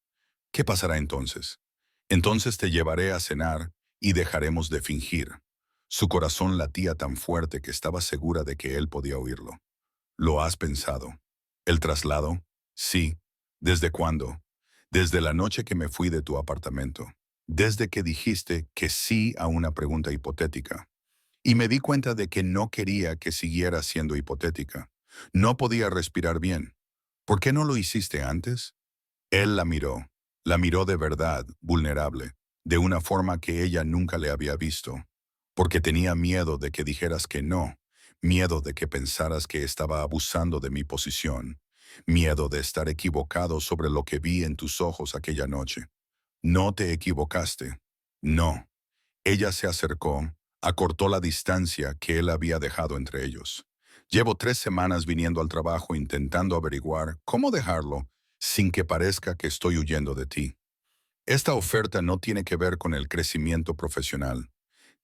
¿Qué pasará entonces? Entonces te llevaré a cenar y dejaremos de fingir. Su corazón latía tan fuerte que estaba segura de que él podía oírlo. ¿Lo has pensado? ¿El traslado? Sí. ¿Desde cuándo? Desde la noche que me fui de tu apartamento. Desde que dijiste que sí a una pregunta hipotética. Y me di cuenta de que no quería que siguiera siendo hipotética. No podía respirar bien. ¿Por qué no lo hiciste antes? Él la miró de verdad, vulnerable, de una forma que ella nunca le había visto, porque tenía miedo de que dijeras que no, miedo de que pensaras que estaba abusando de mi posición, miedo de estar equivocado sobre lo que vi en tus ojos aquella noche. No te equivocaste. No. Ella se acercó, acortó la distancia que él había dejado entre ellos. Llevo 3 semanas viniendo al trabajo intentando averiguar cómo dejarlo sin que parezca que estoy huyendo de ti. Esta oferta no tiene que ver con el crecimiento profesional.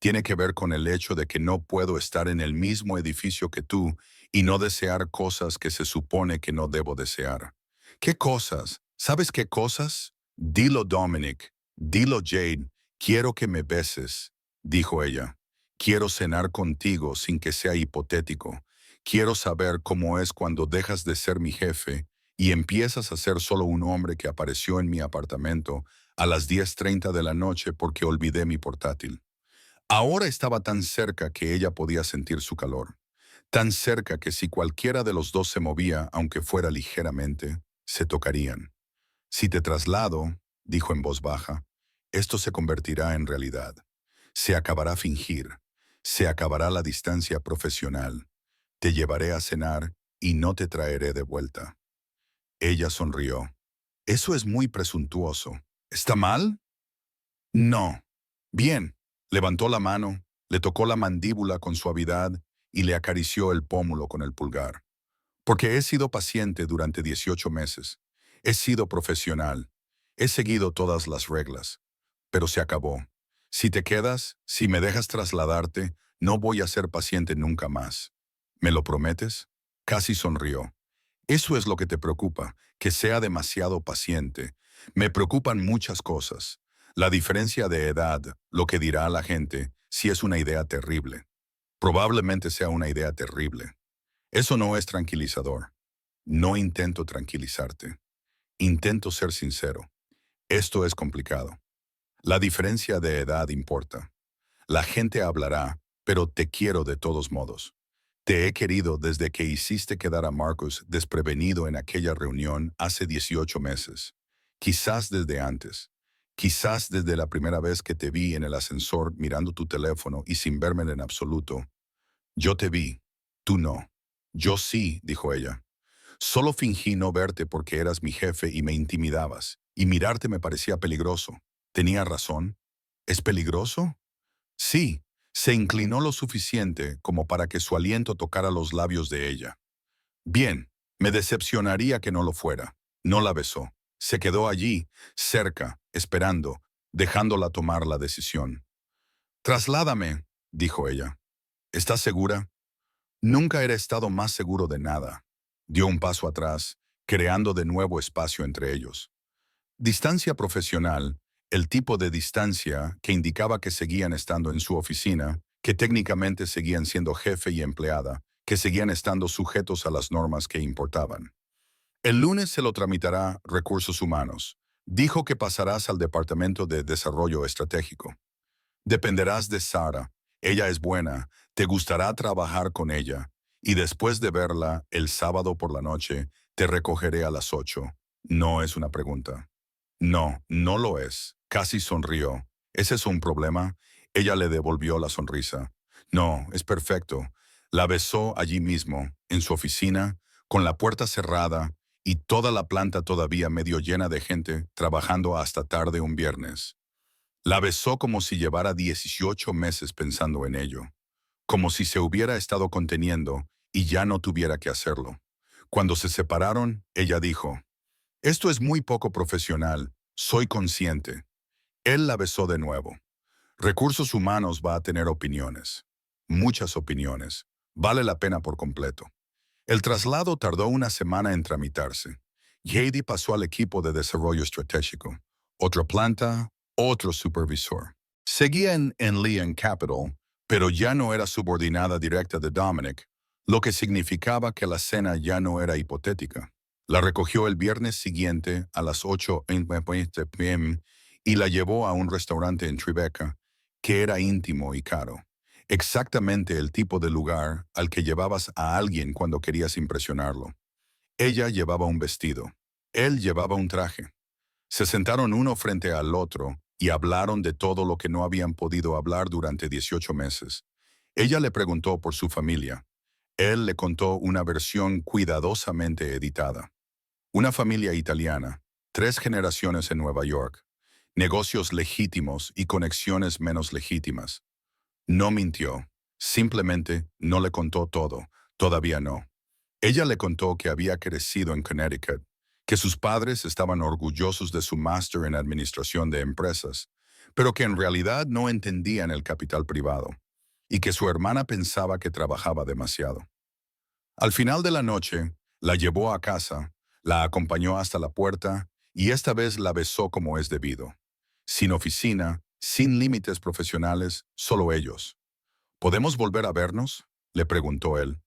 Tiene que ver con el hecho de que no puedo estar en el mismo edificio que tú y no desear cosas que se supone que no debo desear. ¿Qué cosas? ¿Sabes qué cosas? Dilo, Dominic. Dilo, Jade. Quiero que me beses, dijo ella. Quiero cenar contigo sin que sea hipotético. Quiero saber cómo es cuando dejas de ser mi jefe y empiezas a ser solo un hombre que apareció en mi apartamento a las 10:30 de la noche porque olvidé mi portátil. Ahora estaba tan cerca que ella podía sentir su calor, tan cerca que si cualquiera de los dos se movía, aunque fuera ligeramente, se tocarían. Si te traslado, dijo en voz baja, esto se convertirá en realidad. Se acabará fingir, se acabará la distancia profesional. Te llevaré a cenar y no te traeré de vuelta. Ella sonrió. Eso es muy presuntuoso. ¿Está mal? No. Bien. Levantó la mano, le tocó la mandíbula con suavidad y le acarició el pómulo con el pulgar. Porque he sido paciente durante 18 meses. He sido profesional. He seguido todas las reglas. Pero se acabó. Si te quedas, si me dejas trasladarte, no voy a ser paciente nunca más. ¿Me lo prometes? Casi sonrió. Eso es lo que te preocupa, que sea demasiado paciente. Me preocupan muchas cosas. La diferencia de edad, lo que dirá la gente, si es una idea terrible. Probablemente sea una idea terrible. Eso no es tranquilizador. No intento tranquilizarte. Intento ser sincero. Esto es complicado. La diferencia de edad importa. La gente hablará, pero te quiero de todos modos. Te he querido desde que hiciste quedar a Marcus desprevenido en aquella reunión hace 18 meses. Quizás desde antes. Quizás desde la primera vez que te vi en el ascensor mirando tu teléfono y sin verme en absoluto. Yo te vi. Tú no. Yo sí, dijo ella. Solo fingí no verte porque eras mi jefe y me intimidabas, y mirarte me parecía peligroso. ¿Tenía razón? ¿Es peligroso? Sí, se inclinó lo suficiente como para que su aliento tocara los labios de ella. Bien, me decepcionaría que no lo fuera. No la besó. Se quedó allí, cerca, esperando, dejándola tomar la decisión. Trasládame, dijo ella. ¿Estás segura? Nunca era estado más seguro de nada. Dio un paso atrás, creando de nuevo espacio entre ellos. Distancia profesional, el tipo de distancia que indicaba que seguían estando en su oficina, que técnicamente seguían siendo jefe y empleada, que seguían estando sujetos a las normas que importaban. El lunes se lo tramitará Recursos Humanos. Dijo que pasarás al Departamento de Desarrollo Estratégico. Dependerás de Sara. Ella es buena, te gustará trabajar con ella, y después de verla el sábado por la noche, te recogeré a las 8. No es una pregunta. No, no lo es. Casi sonrió. ¿Es eso un problema? Ella le devolvió la sonrisa. No, es perfecto. La besó allí mismo, en su oficina, con la puerta cerrada y toda la planta todavía medio llena de gente trabajando hasta tarde un viernes. La besó como si llevara 18 meses pensando en ello, como si se hubiera estado conteniendo y ya no tuviera que hacerlo. Cuando se separaron, ella dijo, «Esto es muy poco profesional, soy consciente». Él la besó de nuevo. Recursos Humanos va a tener opiniones. Muchas opiniones. Vale la pena por completo. El traslado tardó una semana en tramitarse. Heidi pasó al equipo de desarrollo estratégico. Otra planta, otro supervisor. Seguía en Leon Capital, pero ya no era subordinada directa de Dominic, lo que significaba que la cena ya no era hipotética. La recogió el viernes siguiente a las 8:20 p.m. y la llevó a un restaurante en Tribeca, que era íntimo y caro. Exactamente el tipo de lugar al que llevabas a alguien cuando querías impresionarlo. Ella llevaba un vestido. Él llevaba un traje. Se sentaron uno frente al otro y hablaron de todo lo que no habían podido hablar durante 18 meses. Ella le preguntó por su familia. Él le contó una versión cuidadosamente editada. Una familia italiana, 3 generaciones en Nueva York, negocios legítimos y conexiones menos legítimas. No mintió, simplemente no le contó todo, todavía no. Ella le contó que había crecido en Connecticut, que sus padres estaban orgullosos de su máster en administración de empresas, pero que en realidad no entendían el capital privado, y que su hermana pensaba que trabajaba demasiado. Al final de la noche, la llevó a casa, la acompañó hasta la puerta y esta vez la besó como es debido. Sin oficina, sin límites profesionales, solo ellos. ¿Podemos volver a vernos?, le preguntó él.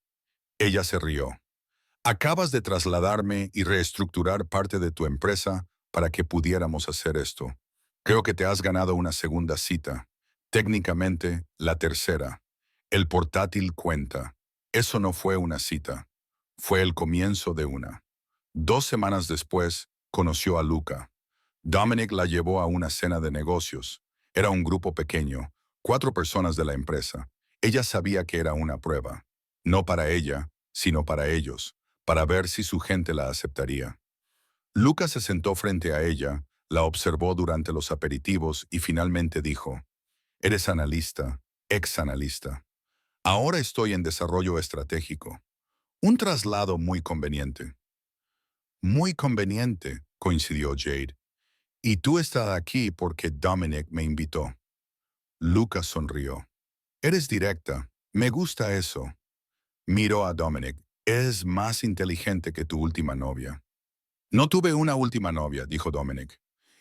Ella se rió. Acabas de trasladarme y reestructurar parte de tu empresa para que pudiéramos hacer esto. Creo que te has ganado una segunda cita. Técnicamente, la tercera. El portátil cuenta. Eso no fue una cita. Fue el comienzo de una. 2 semanas después, conoció a Luca. Dominic la llevó a una cena de negocios. Era un grupo pequeño, 4 personas de la empresa. Ella sabía que era una prueba. No para ella, sino para ellos, para ver si su gente la aceptaría. Luca se sentó frente a ella, la observó durante los aperitivos y finalmente dijo, «Eres analista, ex-analista. Ahora estoy en desarrollo estratégico. Un traslado muy conveniente». «Muy conveniente», coincidió Jade. «Y tú estás aquí porque Dominic me invitó». Luca sonrió. «Eres directa. Me gusta eso». Miró a Dominic. «Es más inteligente que tu última novia». «No tuve una última novia», dijo Dominic.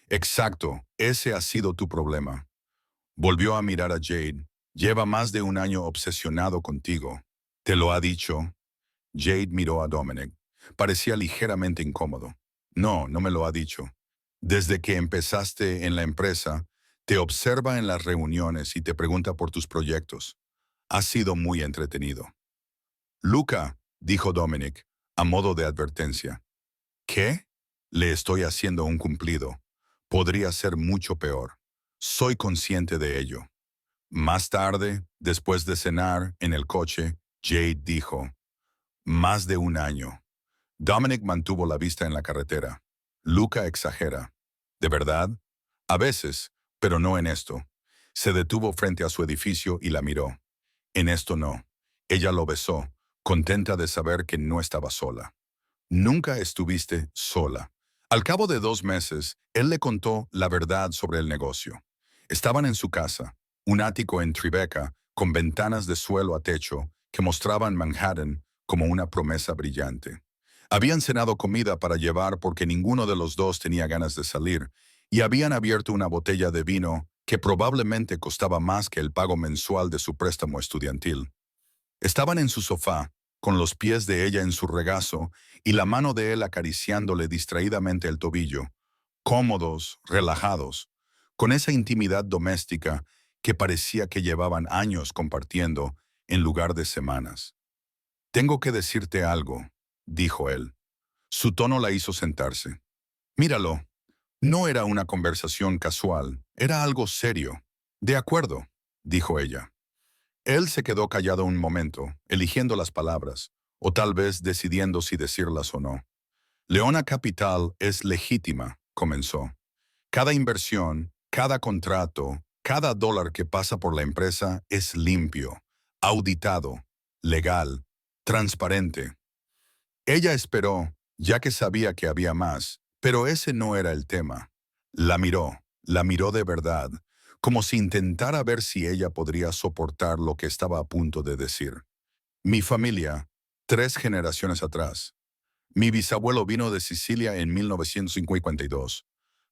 «Exacto, ese ha sido tu problema». Volvió a mirar a Jade. «Lleva más de un año obsesionado contigo». «¿Te lo ha dicho?» Jade miró a Dominic. Parecía ligeramente incómodo. No, no me lo ha dicho. Desde que empezaste en la empresa, te observa en las reuniones y te pregunta por tus proyectos. Ha sido muy entretenido. Luca, dijo Dominic, a modo de advertencia. ¿Qué? Le estoy haciendo un cumplido. Podría ser mucho peor. Soy consciente de ello. Más tarde, después de cenar en el coche, Jade dijo, más de un año. Dominic mantuvo la vista en la carretera. Luca exagera. ¿De verdad? A veces, pero no en esto. Se detuvo frente a su edificio y la miró. En esto no. Ella lo besó, contenta de saber que no estaba sola. Nunca estuviste sola. Al cabo de 2 meses, él le contó la verdad sobre el negocio. Estaban en su casa, un ático en Tribeca, con ventanas de suelo a techo que mostraban Manhattan como una promesa brillante. Habían cenado comida para llevar porque ninguno de los dos tenía ganas de salir, y habían abierto una botella de vino que probablemente costaba más que el pago mensual de su préstamo estudiantil. Estaban en su sofá, con los pies de ella en su regazo y la mano de él acariciándole distraídamente el tobillo, cómodos, relajados, con esa intimidad doméstica que parecía que llevaban años compartiendo en lugar de semanas. Tengo que decirte algo, dijo él. Su tono la hizo sentarse. Míralo, no era una conversación casual, era algo serio. De acuerdo, dijo ella. Él se quedó callado un momento, eligiendo las palabras, o tal vez decidiendo si decirlas o no. Leona Capital es legítima, comenzó. Cada inversión, cada contrato, cada dólar que pasa por la empresa es limpio, auditado, legal, transparente. Ella esperó, ya que sabía que había más, pero ese no era el tema. La miró de verdad, como si intentara ver si ella podría soportar lo que estaba a punto de decir. Mi familia, 3 generaciones atrás. Mi bisabuelo vino de Sicilia en 1952.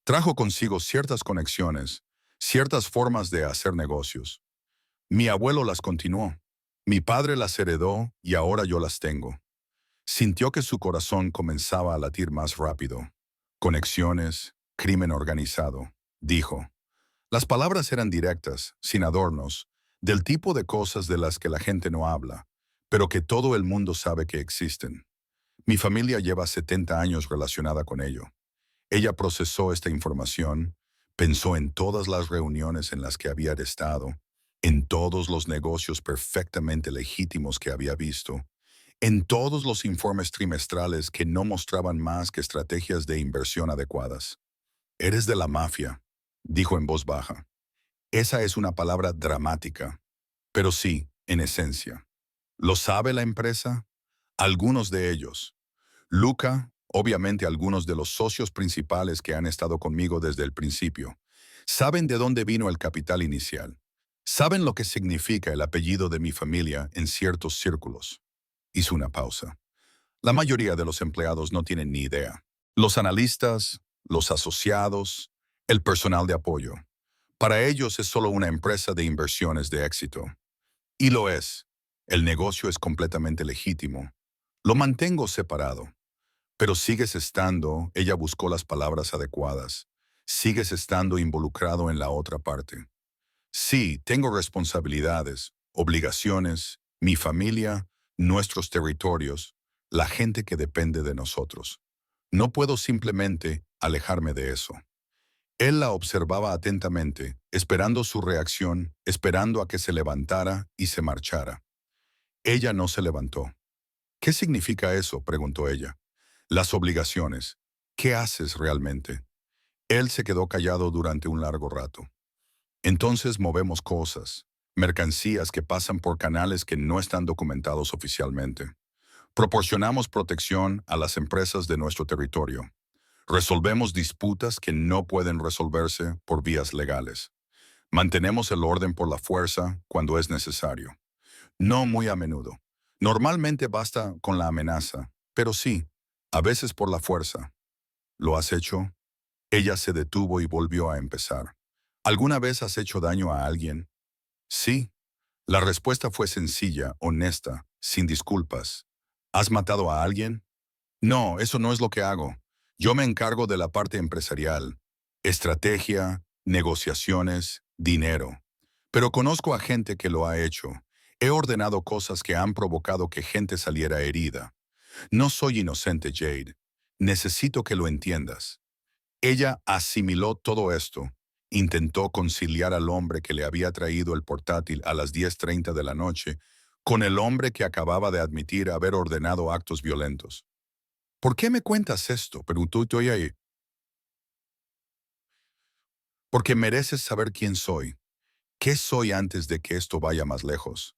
Trajo consigo ciertas conexiones, ciertas formas de hacer negocios. Mi abuelo las continuó. Mi padre las heredó y ahora yo las tengo. Sintió que su corazón comenzaba a latir más rápido. Conexiones, crimen organizado, dijo. Las palabras eran directas, sin adornos, del tipo de cosas de las que la gente no habla, pero que todo el mundo sabe que existen. Mi familia lleva 70 años relacionada con ello. Ella procesó esta información, pensó en todas las reuniones en las que había estado, en todos los negocios perfectamente legítimos que había visto, en todos los informes trimestrales que no mostraban más que estrategias de inversión adecuadas. Eres de la mafia, dijo en voz baja. Esa es una palabra dramática, pero sí, en esencia. ¿Lo sabe la empresa? Algunos de ellos. Luca, obviamente algunos de los socios principales que han estado conmigo desde el principio, saben de dónde vino el capital inicial. Saben lo que significa el apellido de mi familia en ciertos círculos. Hizo una pausa. La mayoría de los empleados no tienen ni idea. Los analistas, los asociados, el personal de apoyo. Para ellos es solo una empresa de inversiones de éxito. Y lo es. El negocio es completamente legítimo. Lo mantengo separado. Pero sigues estando, ella buscó las palabras adecuadas, sigues estando involucrado en la otra parte. Sí, tengo responsabilidades, obligaciones, mi familia, nuestros territorios, la gente que depende de nosotros. No puedo simplemente alejarme de eso. Él la observaba atentamente, esperando su reacción, esperando a que se levantara y se marchara. Ella no se levantó. ¿Qué significa eso?, preguntó ella. Las obligaciones. ¿Qué haces realmente? Él se quedó callado durante un largo rato. Entonces movemos cosas, mercancías que pasan por canales que no están documentados oficialmente. Proporcionamos protección a las empresas de nuestro territorio. Resolvemos disputas que no pueden resolverse por vías legales. Mantenemos el orden por la fuerza cuando es necesario. No muy a menudo. Normalmente basta con la amenaza, pero sí, a veces por la fuerza. ¿Lo has hecho? Ella se detuvo y volvió a empezar. ¿Alguna vez has hecho daño a alguien? Sí. La respuesta fue sencilla, honesta, sin disculpas. ¿Has matado a alguien? No, eso no es lo que hago. Yo me encargo de la parte empresarial, estrategia, negociaciones, dinero. Pero conozco a gente que lo ha hecho. He ordenado cosas que han provocado que gente saliera herida. No soy inocente, Jade. Necesito que lo entiendas. Ella asimiló todo esto. Intentó conciliar al hombre que le había traído el portátil a las 10:30 de la noche con el hombre que acababa de admitir haber ordenado actos violentos. ¿Por qué me cuentas esto? Preguntó Toya. Porque mereces saber quién soy. ¿Qué soy antes de que esto vaya más lejos?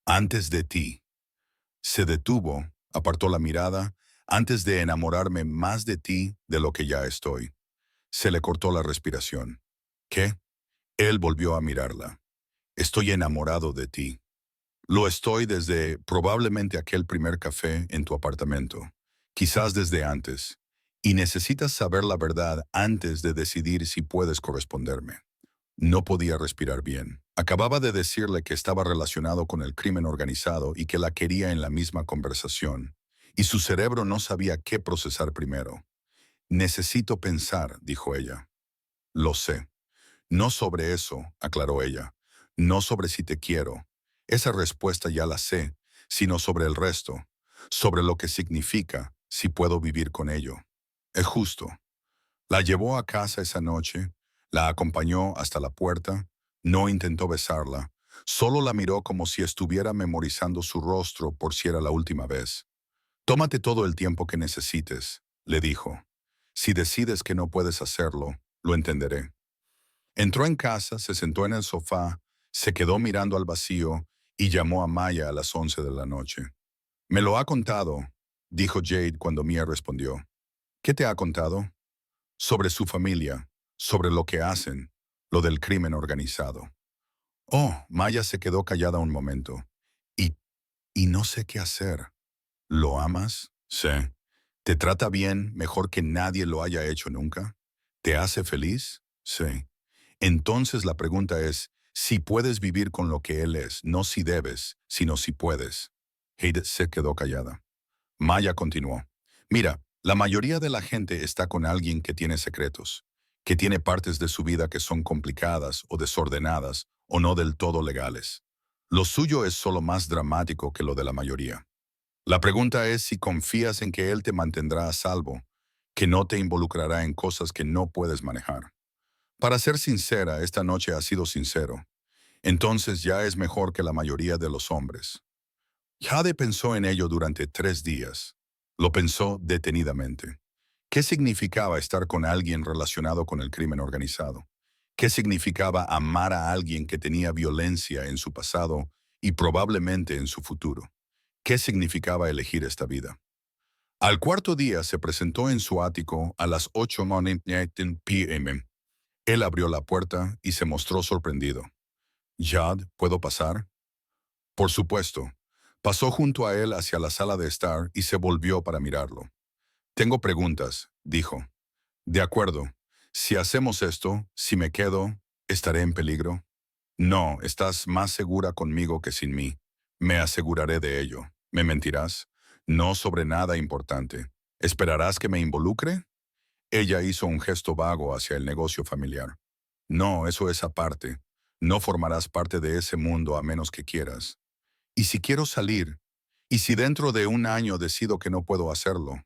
Antes de ti. Se detuvo, apartó la mirada, antes de enamorarme más de ti de lo que ya estoy. Se le cortó la respiración. ¿Qué? Él volvió a mirarla. Estoy enamorado de ti. Lo estoy desde probablemente aquel primer café en tu apartamento. Quizás desde antes. Y necesitas saber la verdad antes de decidir si puedes corresponderme. No podía respirar bien. Acababa de decirle que estaba relacionado con el crimen organizado y que la quería en la misma conversación. Y su cerebro no sabía qué procesar primero. Necesito pensar, dijo ella. Lo sé. No sobre eso, aclaró ella. No sobre si te quiero. Esa respuesta ya la sé, sino sobre el resto. Sobre lo que significa si puedo vivir con ello. Es justo. La llevó a casa esa noche, la acompañó hasta la puerta, no intentó besarla, solo la miró como si estuviera memorizando su rostro por si era la última vez. Tómate todo el tiempo que necesites, le dijo. Si decides que no puedes hacerlo, lo entenderé. Entró en casa, se sentó en el sofá, se quedó mirando al vacío y llamó a Maya a las 11 de la noche. Me lo ha contado, dijo Jade cuando Mia respondió. ¿Qué te ha contado? Sobre su familia, sobre lo que hacen, lo del crimen organizado. Oh, Maya se quedó callada un momento. Y, y no sé qué hacer. ¿Lo amas? Sí. ¿Te trata bien mejor que nadie lo haya hecho nunca? ¿Te hace feliz? Sí. Entonces la pregunta es, si puedes vivir con lo que él es, no si debes, sino si puedes. Heide se quedó callada. Maya continuó. Mira, la mayoría de la gente está con alguien que tiene secretos, que tiene partes de su vida que son complicadas o desordenadas o no del todo legales. Lo suyo es solo más dramático que lo de la mayoría. La pregunta es si confías en que él te mantendrá a salvo, que no te involucrará en cosas que no puedes manejar. Para ser sincera, esta noche ha sido sincero. Entonces ya es mejor que la mayoría de los hombres. Jade pensó en ello durante 3 días. Lo pensó detenidamente. ¿Qué significaba estar con alguien relacionado con el crimen organizado? ¿Qué significaba amar a alguien que tenía violencia en su pasado y probablemente en su futuro? ¿Qué significaba elegir esta vida? Al cuarto día se presentó en su ático a las 8:19 p.m. Él abrió la puerta y se mostró sorprendido. Jade, ¿puedo pasar? Por supuesto. Pasó junto a él hacia la sala de estar y se volvió para mirarlo. Tengo preguntas, dijo. De acuerdo. Si hacemos esto, si me quedo, ¿estaré en peligro? No, estás más segura conmigo que sin mí. Me aseguraré de ello. ¿Me mentirás? No sobre nada importante. ¿Esperarás que me involucre? Ella hizo un gesto vago hacia el negocio familiar. No, eso es aparte. No formarás parte de ese mundo a menos que quieras. ¿Y si quiero salir? ¿Y si dentro de un año decido que no puedo hacerlo?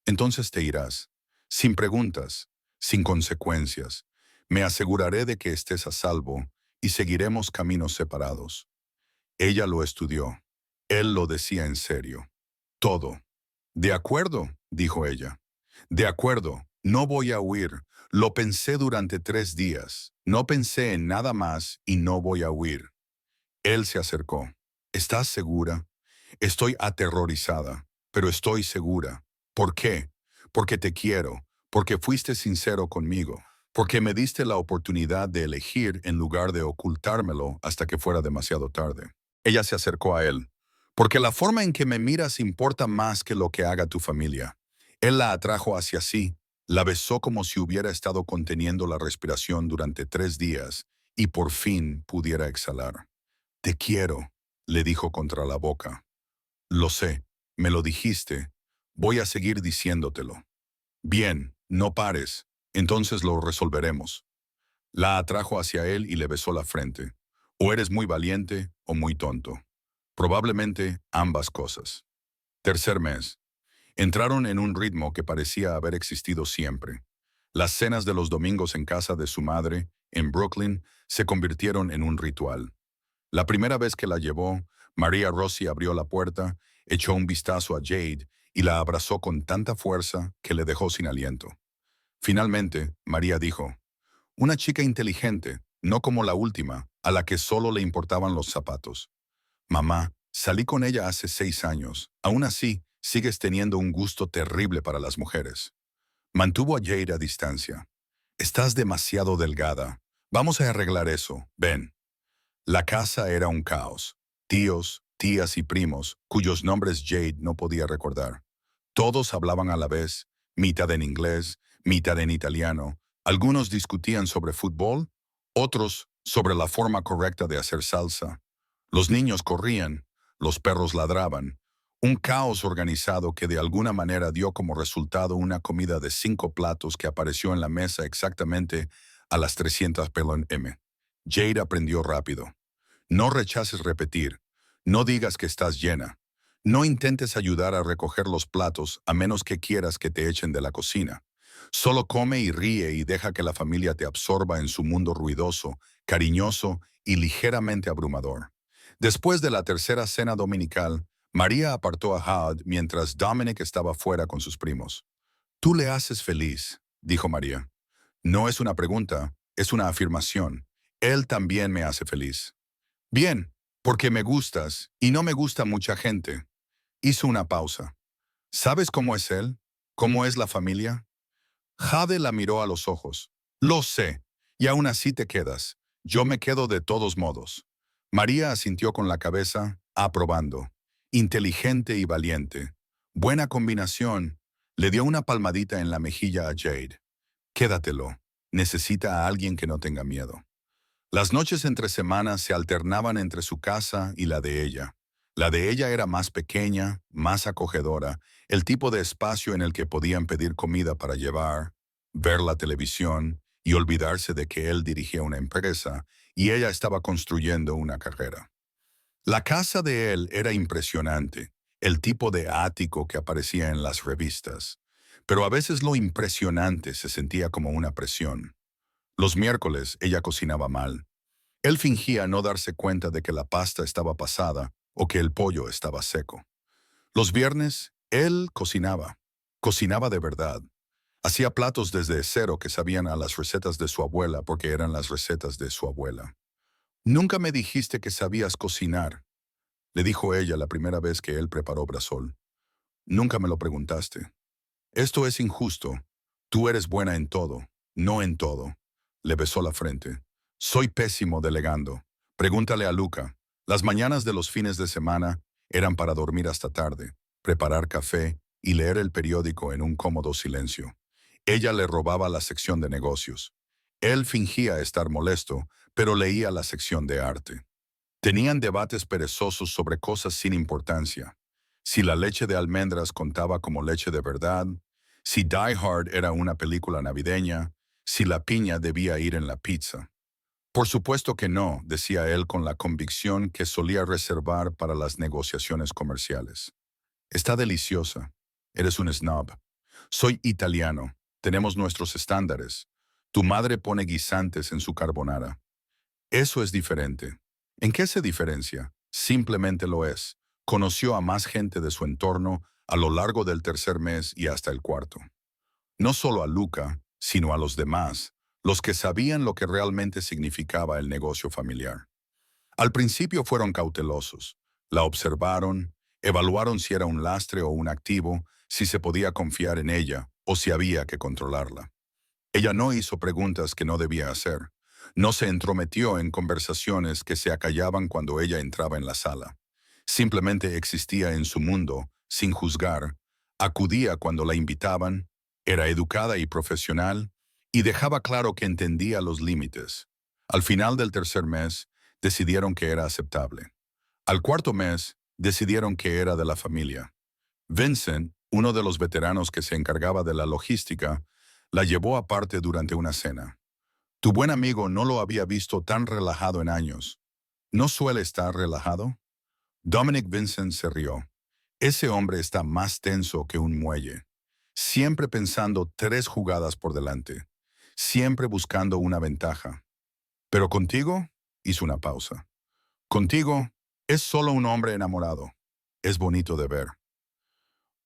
Entonces te irás, sin preguntas, sin consecuencias. Me aseguraré de que estés a salvo y seguiremos caminos separados. Ella lo estudió. Él lo decía en serio. Todo. De acuerdo, dijo ella. De acuerdo, no voy a huir. Lo pensé durante 3 días. No pensé en nada más y no voy a huir. Él se acercó. ¿Estás segura? Estoy aterrorizada, pero estoy segura. ¿Por qué? Porque te quiero, porque fuiste sincero conmigo, porque me diste la oportunidad de elegir en lugar de ocultármelo hasta que fuera demasiado tarde. Ella se acercó a él. Porque la forma en que me miras importa más que lo que haga tu familia. Él la atrajo hacia sí, la besó como si hubiera estado conteniendo la respiración durante 3 días y por fin pudiera exhalar. Te quiero, le dijo contra la boca. Lo sé, me lo dijiste. Voy a seguir diciéndotelo. Bien, no pares. Entonces lo resolveremos. La atrajo hacia él y le besó la frente. O eres muy valiente o muy tonto. Probablemente ambas cosas. Tercer mes. Entraron en un ritmo que parecía haber existido siempre. Las cenas de los domingos en casa de su madre, en Brooklyn, se convirtieron en un ritual. La primera vez que la llevó, María Rossi abrió la puerta, echó un vistazo a Jade y la abrazó con tanta fuerza que le dejó sin aliento. Finalmente, María dijo, una chica inteligente, no como la última, a la que solo le importaban los zapatos. Mamá, salí con ella hace 6 años. Aún así, sigues teniendo un gusto terrible para las mujeres. Mantuvo a Jade a distancia. Estás demasiado delgada. Vamos a arreglar eso. Ven. La casa era un caos. Tíos, tías y primos, cuyos nombres Jade no podía recordar. Todos hablaban a la vez, mitad en inglés, mitad en italiano. Algunos discutían sobre fútbol, otros sobre la forma correcta de hacer salsa. Los niños corrían, los perros ladraban. Un caos organizado que de alguna manera dio como resultado una comida de 5 platos que apareció en la mesa exactamente a las 300 p.m. Jade aprendió rápido. No rechaces repetir. No digas que estás llena. No intentes ayudar a recoger los platos a menos que quieras que te echen de la cocina. Solo come y ríe y deja que la familia te absorba en su mundo ruidoso, cariñoso y ligeramente abrumador. Después de la tercera cena dominical, María apartó a Howard mientras Dominic estaba fuera con sus primos. Tú le haces feliz, dijo María. No es una pregunta, es una afirmación. Él también me hace feliz. Bien, porque me gustas y no me gusta mucha gente. Hizo una pausa. ¿Sabes cómo es él? ¿Cómo es la familia? Jade la miró a los ojos. Lo sé, y aún así te quedas. Yo me quedo de todos modos. María asintió con la cabeza, aprobando. Inteligente y valiente. Buena combinación. Le dio una palmadita en la mejilla a Jade. Quédatelo. Necesita a alguien que no tenga miedo. Las noches entre semanas se alternaban entre su casa y la de ella. La de ella era más pequeña, más acogedora, el tipo de espacio en el que podían pedir comida para llevar, ver la televisión y olvidarse de que él dirigía una empresa y ella estaba construyendo una carrera. La casa de él era impresionante, el tipo de ático que aparecía en las revistas, pero a veces lo impresionante se sentía como una presión. Los miércoles ella cocinaba mal. Él fingía no darse cuenta de que la pasta estaba pasada o que el pollo estaba seco. Los viernes, él cocinaba. Cocinaba de verdad. Hacía platos desde cero que sabían a las recetas de su abuela porque eran las recetas de su abuela. Nunca me dijiste que sabías cocinar, le dijo ella la primera vez que él preparó brasol. Nunca me lo preguntaste. Esto es injusto. Tú eres buena en todo, no en todo. Le besó la frente. Soy pésimo delegando. Pregúntale a Luca. Las mañanas de los fines de semana eran para dormir hasta tarde, preparar café y leer el periódico en un cómodo silencio. Ella le robaba la sección de negocios. Él fingía estar molesto, pero leía la sección de arte. Tenían debates perezosos sobre cosas sin importancia. Si la leche de almendras contaba como leche de verdad, si Die Hard era una película navideña, si la piña debía ir en la pizza. Por supuesto que no, decía él con la convicción que solía reservar para las negociaciones comerciales. Está deliciosa. Eres un snob. Soy italiano. Tenemos nuestros estándares. Tu madre pone guisantes en su carbonara. Eso es diferente. ¿En qué se diferencia? Simplemente lo es. Conoció a más gente de su entorno a lo largo del tercer mes y hasta el cuarto. No solo a Luca, sino a los demás, los que sabían lo que realmente significaba el negocio familiar. Al principio fueron cautelosos. La observaron, evaluaron si era un lastre o un activo, si se podía confiar en ella o si había que controlarla. Ella no hizo preguntas que no debía hacer. No se entrometió en conversaciones que se acallaban cuando ella entraba en la sala. Simplemente existía en su mundo, sin juzgar, acudía cuando la invitaban, era educada y profesional, y dejaba claro que entendía los límites. Al final del tercer mes, decidieron que era aceptable. Al cuarto mes, decidieron que era de la familia. Vincent, Uno de los veteranos que se encargaba de la logística la llevó aparte durante una cena. Tu buen amigo no lo había visto tan relajado en años. ¿No suele estar relajado? Dominic Vincent se rió. Ese hombre está más tenso que un muelle, siempre pensando 3 jugadas por delante, siempre buscando una ventaja. Pero contigo, hizo una pausa. Contigo, es solo un hombre enamorado. Es bonito de ver.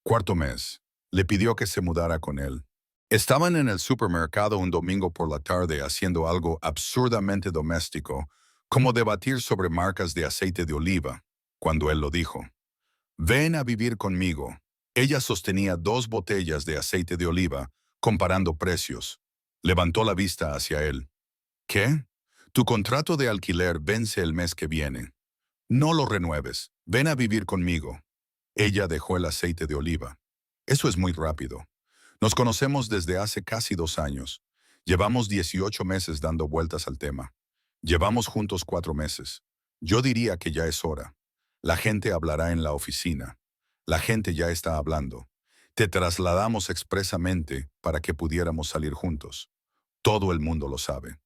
Cuarto mes. Le pidió que se mudara con él. Estaban en el supermercado un domingo por la tarde haciendo algo absurdamente doméstico, como debatir sobre marcas de aceite de oliva, cuando él lo dijo. Ven a vivir conmigo. Ella sostenía 2 botellas de aceite de oliva, comparando precios. Levantó la vista hacia él. ¿Qué? Tu contrato de alquiler vence el mes que viene. No lo renueves. Ven a vivir conmigo. Ella dejó el aceite de oliva. Eso es muy rápido. Nos conocemos desde hace casi 2 años. Llevamos 18 meses dando vueltas al tema. Llevamos juntos 4 meses. Yo diría que ya es hora. La gente hablará en la oficina. La gente ya está hablando. Te trasladamos expresamente para que pudiéramos salir juntos. Todo el mundo lo sabe.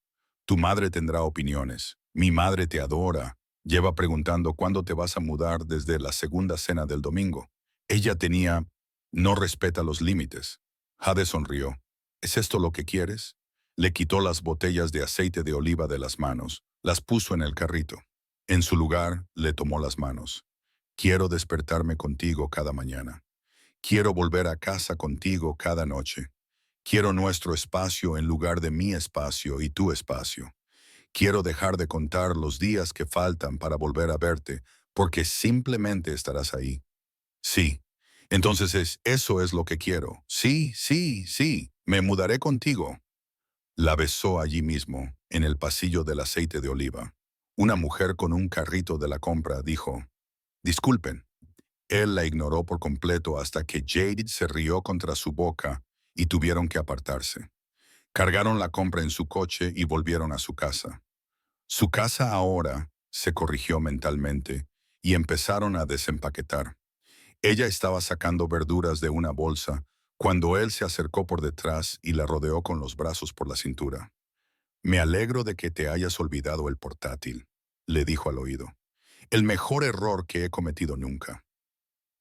Tu madre tendrá opiniones. Mi madre te adora. Lleva preguntando cuándo te vas a mudar desde la segunda cena del domingo. Ella tenía... No respeta los límites. Jade sonrió. ¿Es esto lo que quieres? Le quitó las botellas de aceite de oliva de las manos. Las puso en el carrito. En su lugar, le tomó las manos. Quiero despertarme contigo cada mañana. Quiero volver a casa contigo cada noche. Quiero nuestro espacio en lugar de mi espacio y tu espacio. Quiero dejar de contar los días que faltan para volver a verte, porque simplemente estarás ahí. Sí. Entonces eso es lo que quiero. Sí, sí, sí. Me mudaré contigo. La besó allí mismo, en el pasillo del aceite de oliva. Una mujer con un carrito de la compra dijo, disculpen. Él la ignoró por completo hasta que Jade se rió contra su boca y tuvieron que apartarse. Cargaron la compra en su coche y volvieron a su casa. Su casa ahora, se corrigió mentalmente, y empezaron a desempaquetar. Ella estaba sacando verduras de una bolsa cuando él se acercó por detrás y la rodeó con los brazos por la cintura. Me alegro de que te hayas olvidado el portátil, le dijo al oído. El mejor error que he cometido nunca.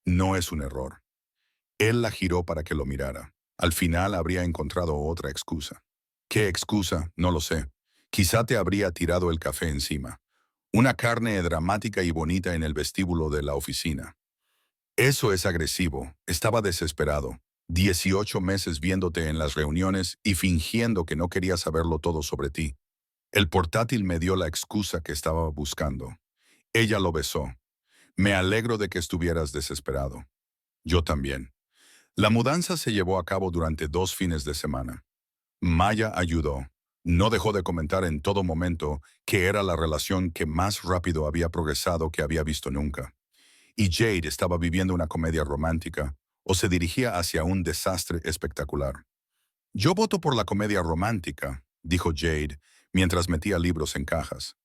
No es un error. Él la giró para que lo mirara. Al final habría encontrado otra excusa. ¿Qué excusa? No lo sé. Quizá te habría tirado el café encima. Una carne dramática y bonita en el vestíbulo de la oficina. Eso es agresivo. Estaba desesperado. 18 meses viéndote en las reuniones y fingiendo que no quería saberlo todo sobre ti. El portátil me dio la excusa que estaba buscando. Ella lo besó. Me alegro de que estuvieras desesperado. Yo también. La mudanza se llevó a cabo durante 2 fines de semana. Maya ayudó. No dejó de comentar en todo momento que era la relación que más rápido había progresado que había visto nunca. Y Jade estaba viviendo una comedia romántica o se dirigía hacia un desastre espectacular. Yo voto por la comedia romántica, dijo Jade, mientras metía libros en cajas.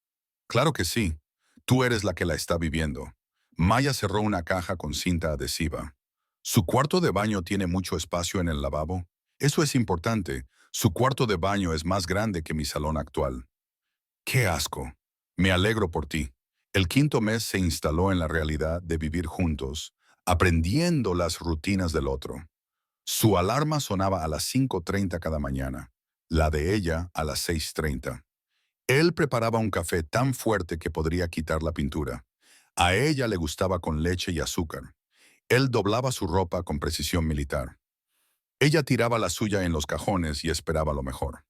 Claro que sí. Tú eres la que la está viviendo. Maya cerró una caja con cinta adhesiva. Su cuarto de baño tiene mucho espacio en el lavabo. Eso es importante. Su cuarto de baño es más grande que mi salón actual. ¡Qué asco! Me alegro por ti. El quinto mes se instaló en la realidad de vivir juntos, aprendiendo las rutinas del otro. Su alarma sonaba a las 5:30 cada mañana, la de ella a las 6:30. Él preparaba un café tan fuerte que podría quitar la pintura. A ella le gustaba con leche y azúcar. Él doblaba su ropa con precisión militar. Ella tiraba la suya en los cajones y esperaba lo mejor.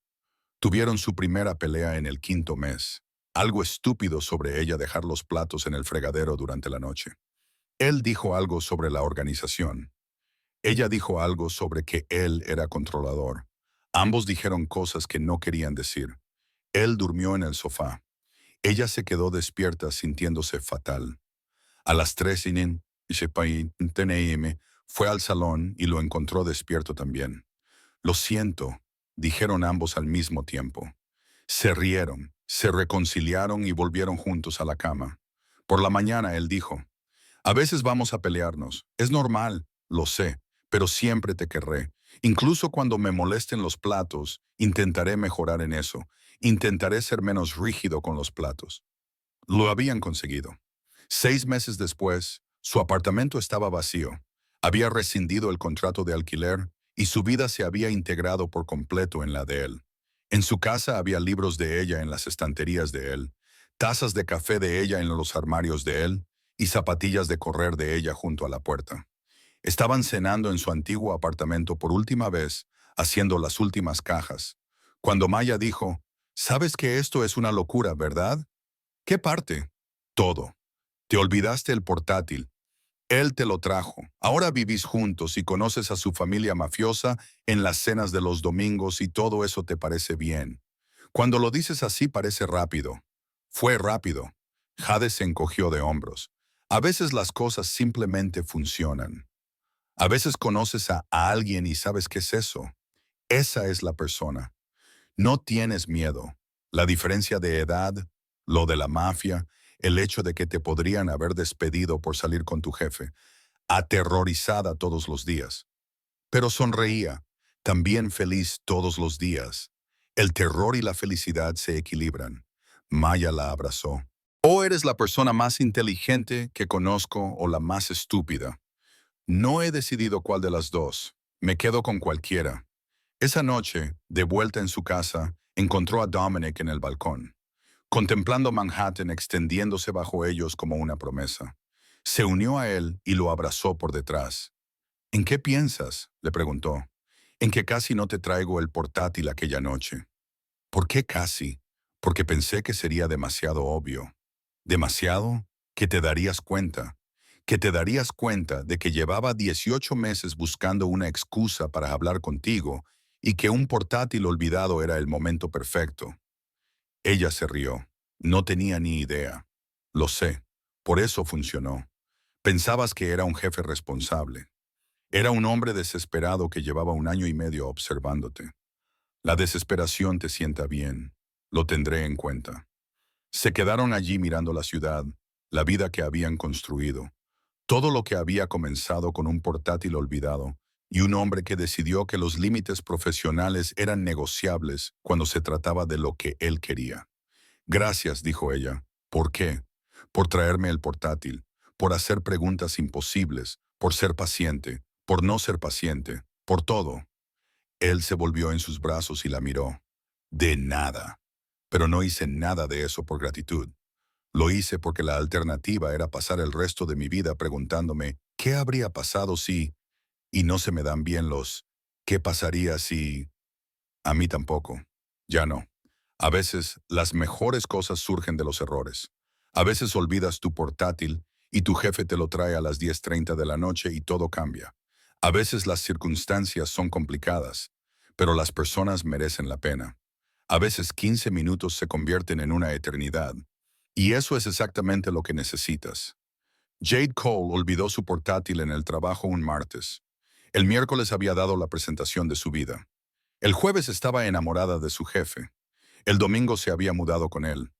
Tuvieron su primera pelea en el quinto mes. Algo estúpido sobre ella dejar los platos en el fregadero durante la noche. Él dijo algo sobre la organización. Ella dijo algo sobre que él era controlador. Ambos dijeron cosas que no querían decir. Él durmió en el sofá. Ella se quedó despierta sintiéndose fatal. A las 3:00 fue al salón y lo encontró despierto también. Lo siento, dijeron ambos al mismo tiempo. Se rieron, se reconciliaron y volvieron juntos a la cama. Por la mañana él dijo, a veces vamos a pelearnos, es normal, lo sé, pero siempre te querré. Incluso cuando me molesten los platos, intentaré mejorar en eso. Intentaré ser menos rígido con los platos. Lo habían conseguido. 6 meses después, su apartamento estaba vacío. Había rescindido el contrato de alquiler y su vida se había integrado por completo en la de él. En su casa había libros de ella en las estanterías de él, tazas de café de ella en los armarios de él y zapatillas de correr de ella junto a la puerta. Estaban cenando en su antiguo apartamento por última vez, haciendo las últimas cajas, cuando Maya dijo, «¿Sabes que esto es una locura, verdad?» «¿Qué parte?» «Todo. Te olvidaste el portátil. Él te lo trajo. Ahora vivís juntos y conoces a su familia mafiosa en las cenas de los domingos y todo eso te parece bien. Cuando lo dices así parece rápido. Fue rápido». Jade se encogió de hombros. A veces las cosas simplemente funcionan. A veces conoces a alguien y sabes qué es eso. Esa es la persona. No tienes miedo. La diferencia de edad, lo de la mafia, el hecho de que te podrían haber despedido por salir con tu jefe, aterrorizada todos los días. Pero sonreía, también feliz todos los días. El terror y la felicidad se equilibran. Maya la abrazó. O eres la persona más inteligente que conozco o la más estúpida. No he decidido cuál de las dos. Me quedo con cualquiera. Esa noche, de vuelta en su casa, encontró a Dominic en el balcón, contemplando Manhattan extendiéndose bajo ellos como una promesa. Se unió a él y lo abrazó por detrás. «¿En qué piensas?», le preguntó. «En que casi no te traigo el portátil aquella noche». «¿Por qué casi?» «Porque pensé que sería demasiado obvio». «¿Demasiado? Que te darías cuenta. Que te darías cuenta de que llevaba 18 meses buscando una excusa para hablar contigo y que un portátil olvidado era el momento perfecto». Ella se rió. «No tenía ni idea». «Lo sé. Por eso funcionó. Pensabas que era un jefe responsable. Era un hombre desesperado que llevaba 1 año y medio observándote. La desesperación te sienta bien. Lo tendré en cuenta». Se quedaron allí mirando la ciudad, la vida que habían construido, todo lo que había comenzado con un portátil olvidado y un hombre que decidió que los límites profesionales eran negociables cuando se trataba de lo que él quería. «Gracias», dijo ella. «¿Por qué?» «Por traerme el portátil, por hacer preguntas imposibles, por ser paciente, por no ser paciente, por todo». Él se volvió en sus brazos y la miró. «De nada. Pero no hice nada de eso por gratitud. Lo hice porque la alternativa era pasar el resto de mi vida preguntándome ¿qué habría pasado si...? Y no se me dan bien los ¿qué pasaría si...? A mí tampoco. Ya no. A veces las mejores cosas surgen de los errores. A veces olvidas tu portátil y tu jefe te lo trae a las 10:30 de la noche y todo cambia. A veces las circunstancias son complicadas, pero las personas merecen la pena. A veces 15 minutos se convierten en una eternidad. Y eso es exactamente lo que necesitas. Jade Cole olvidó su portátil en el trabajo un martes. El miércoles había dado la presentación de su vida. El jueves estaba enamorada de su jefe. El domingo se había mudado con él.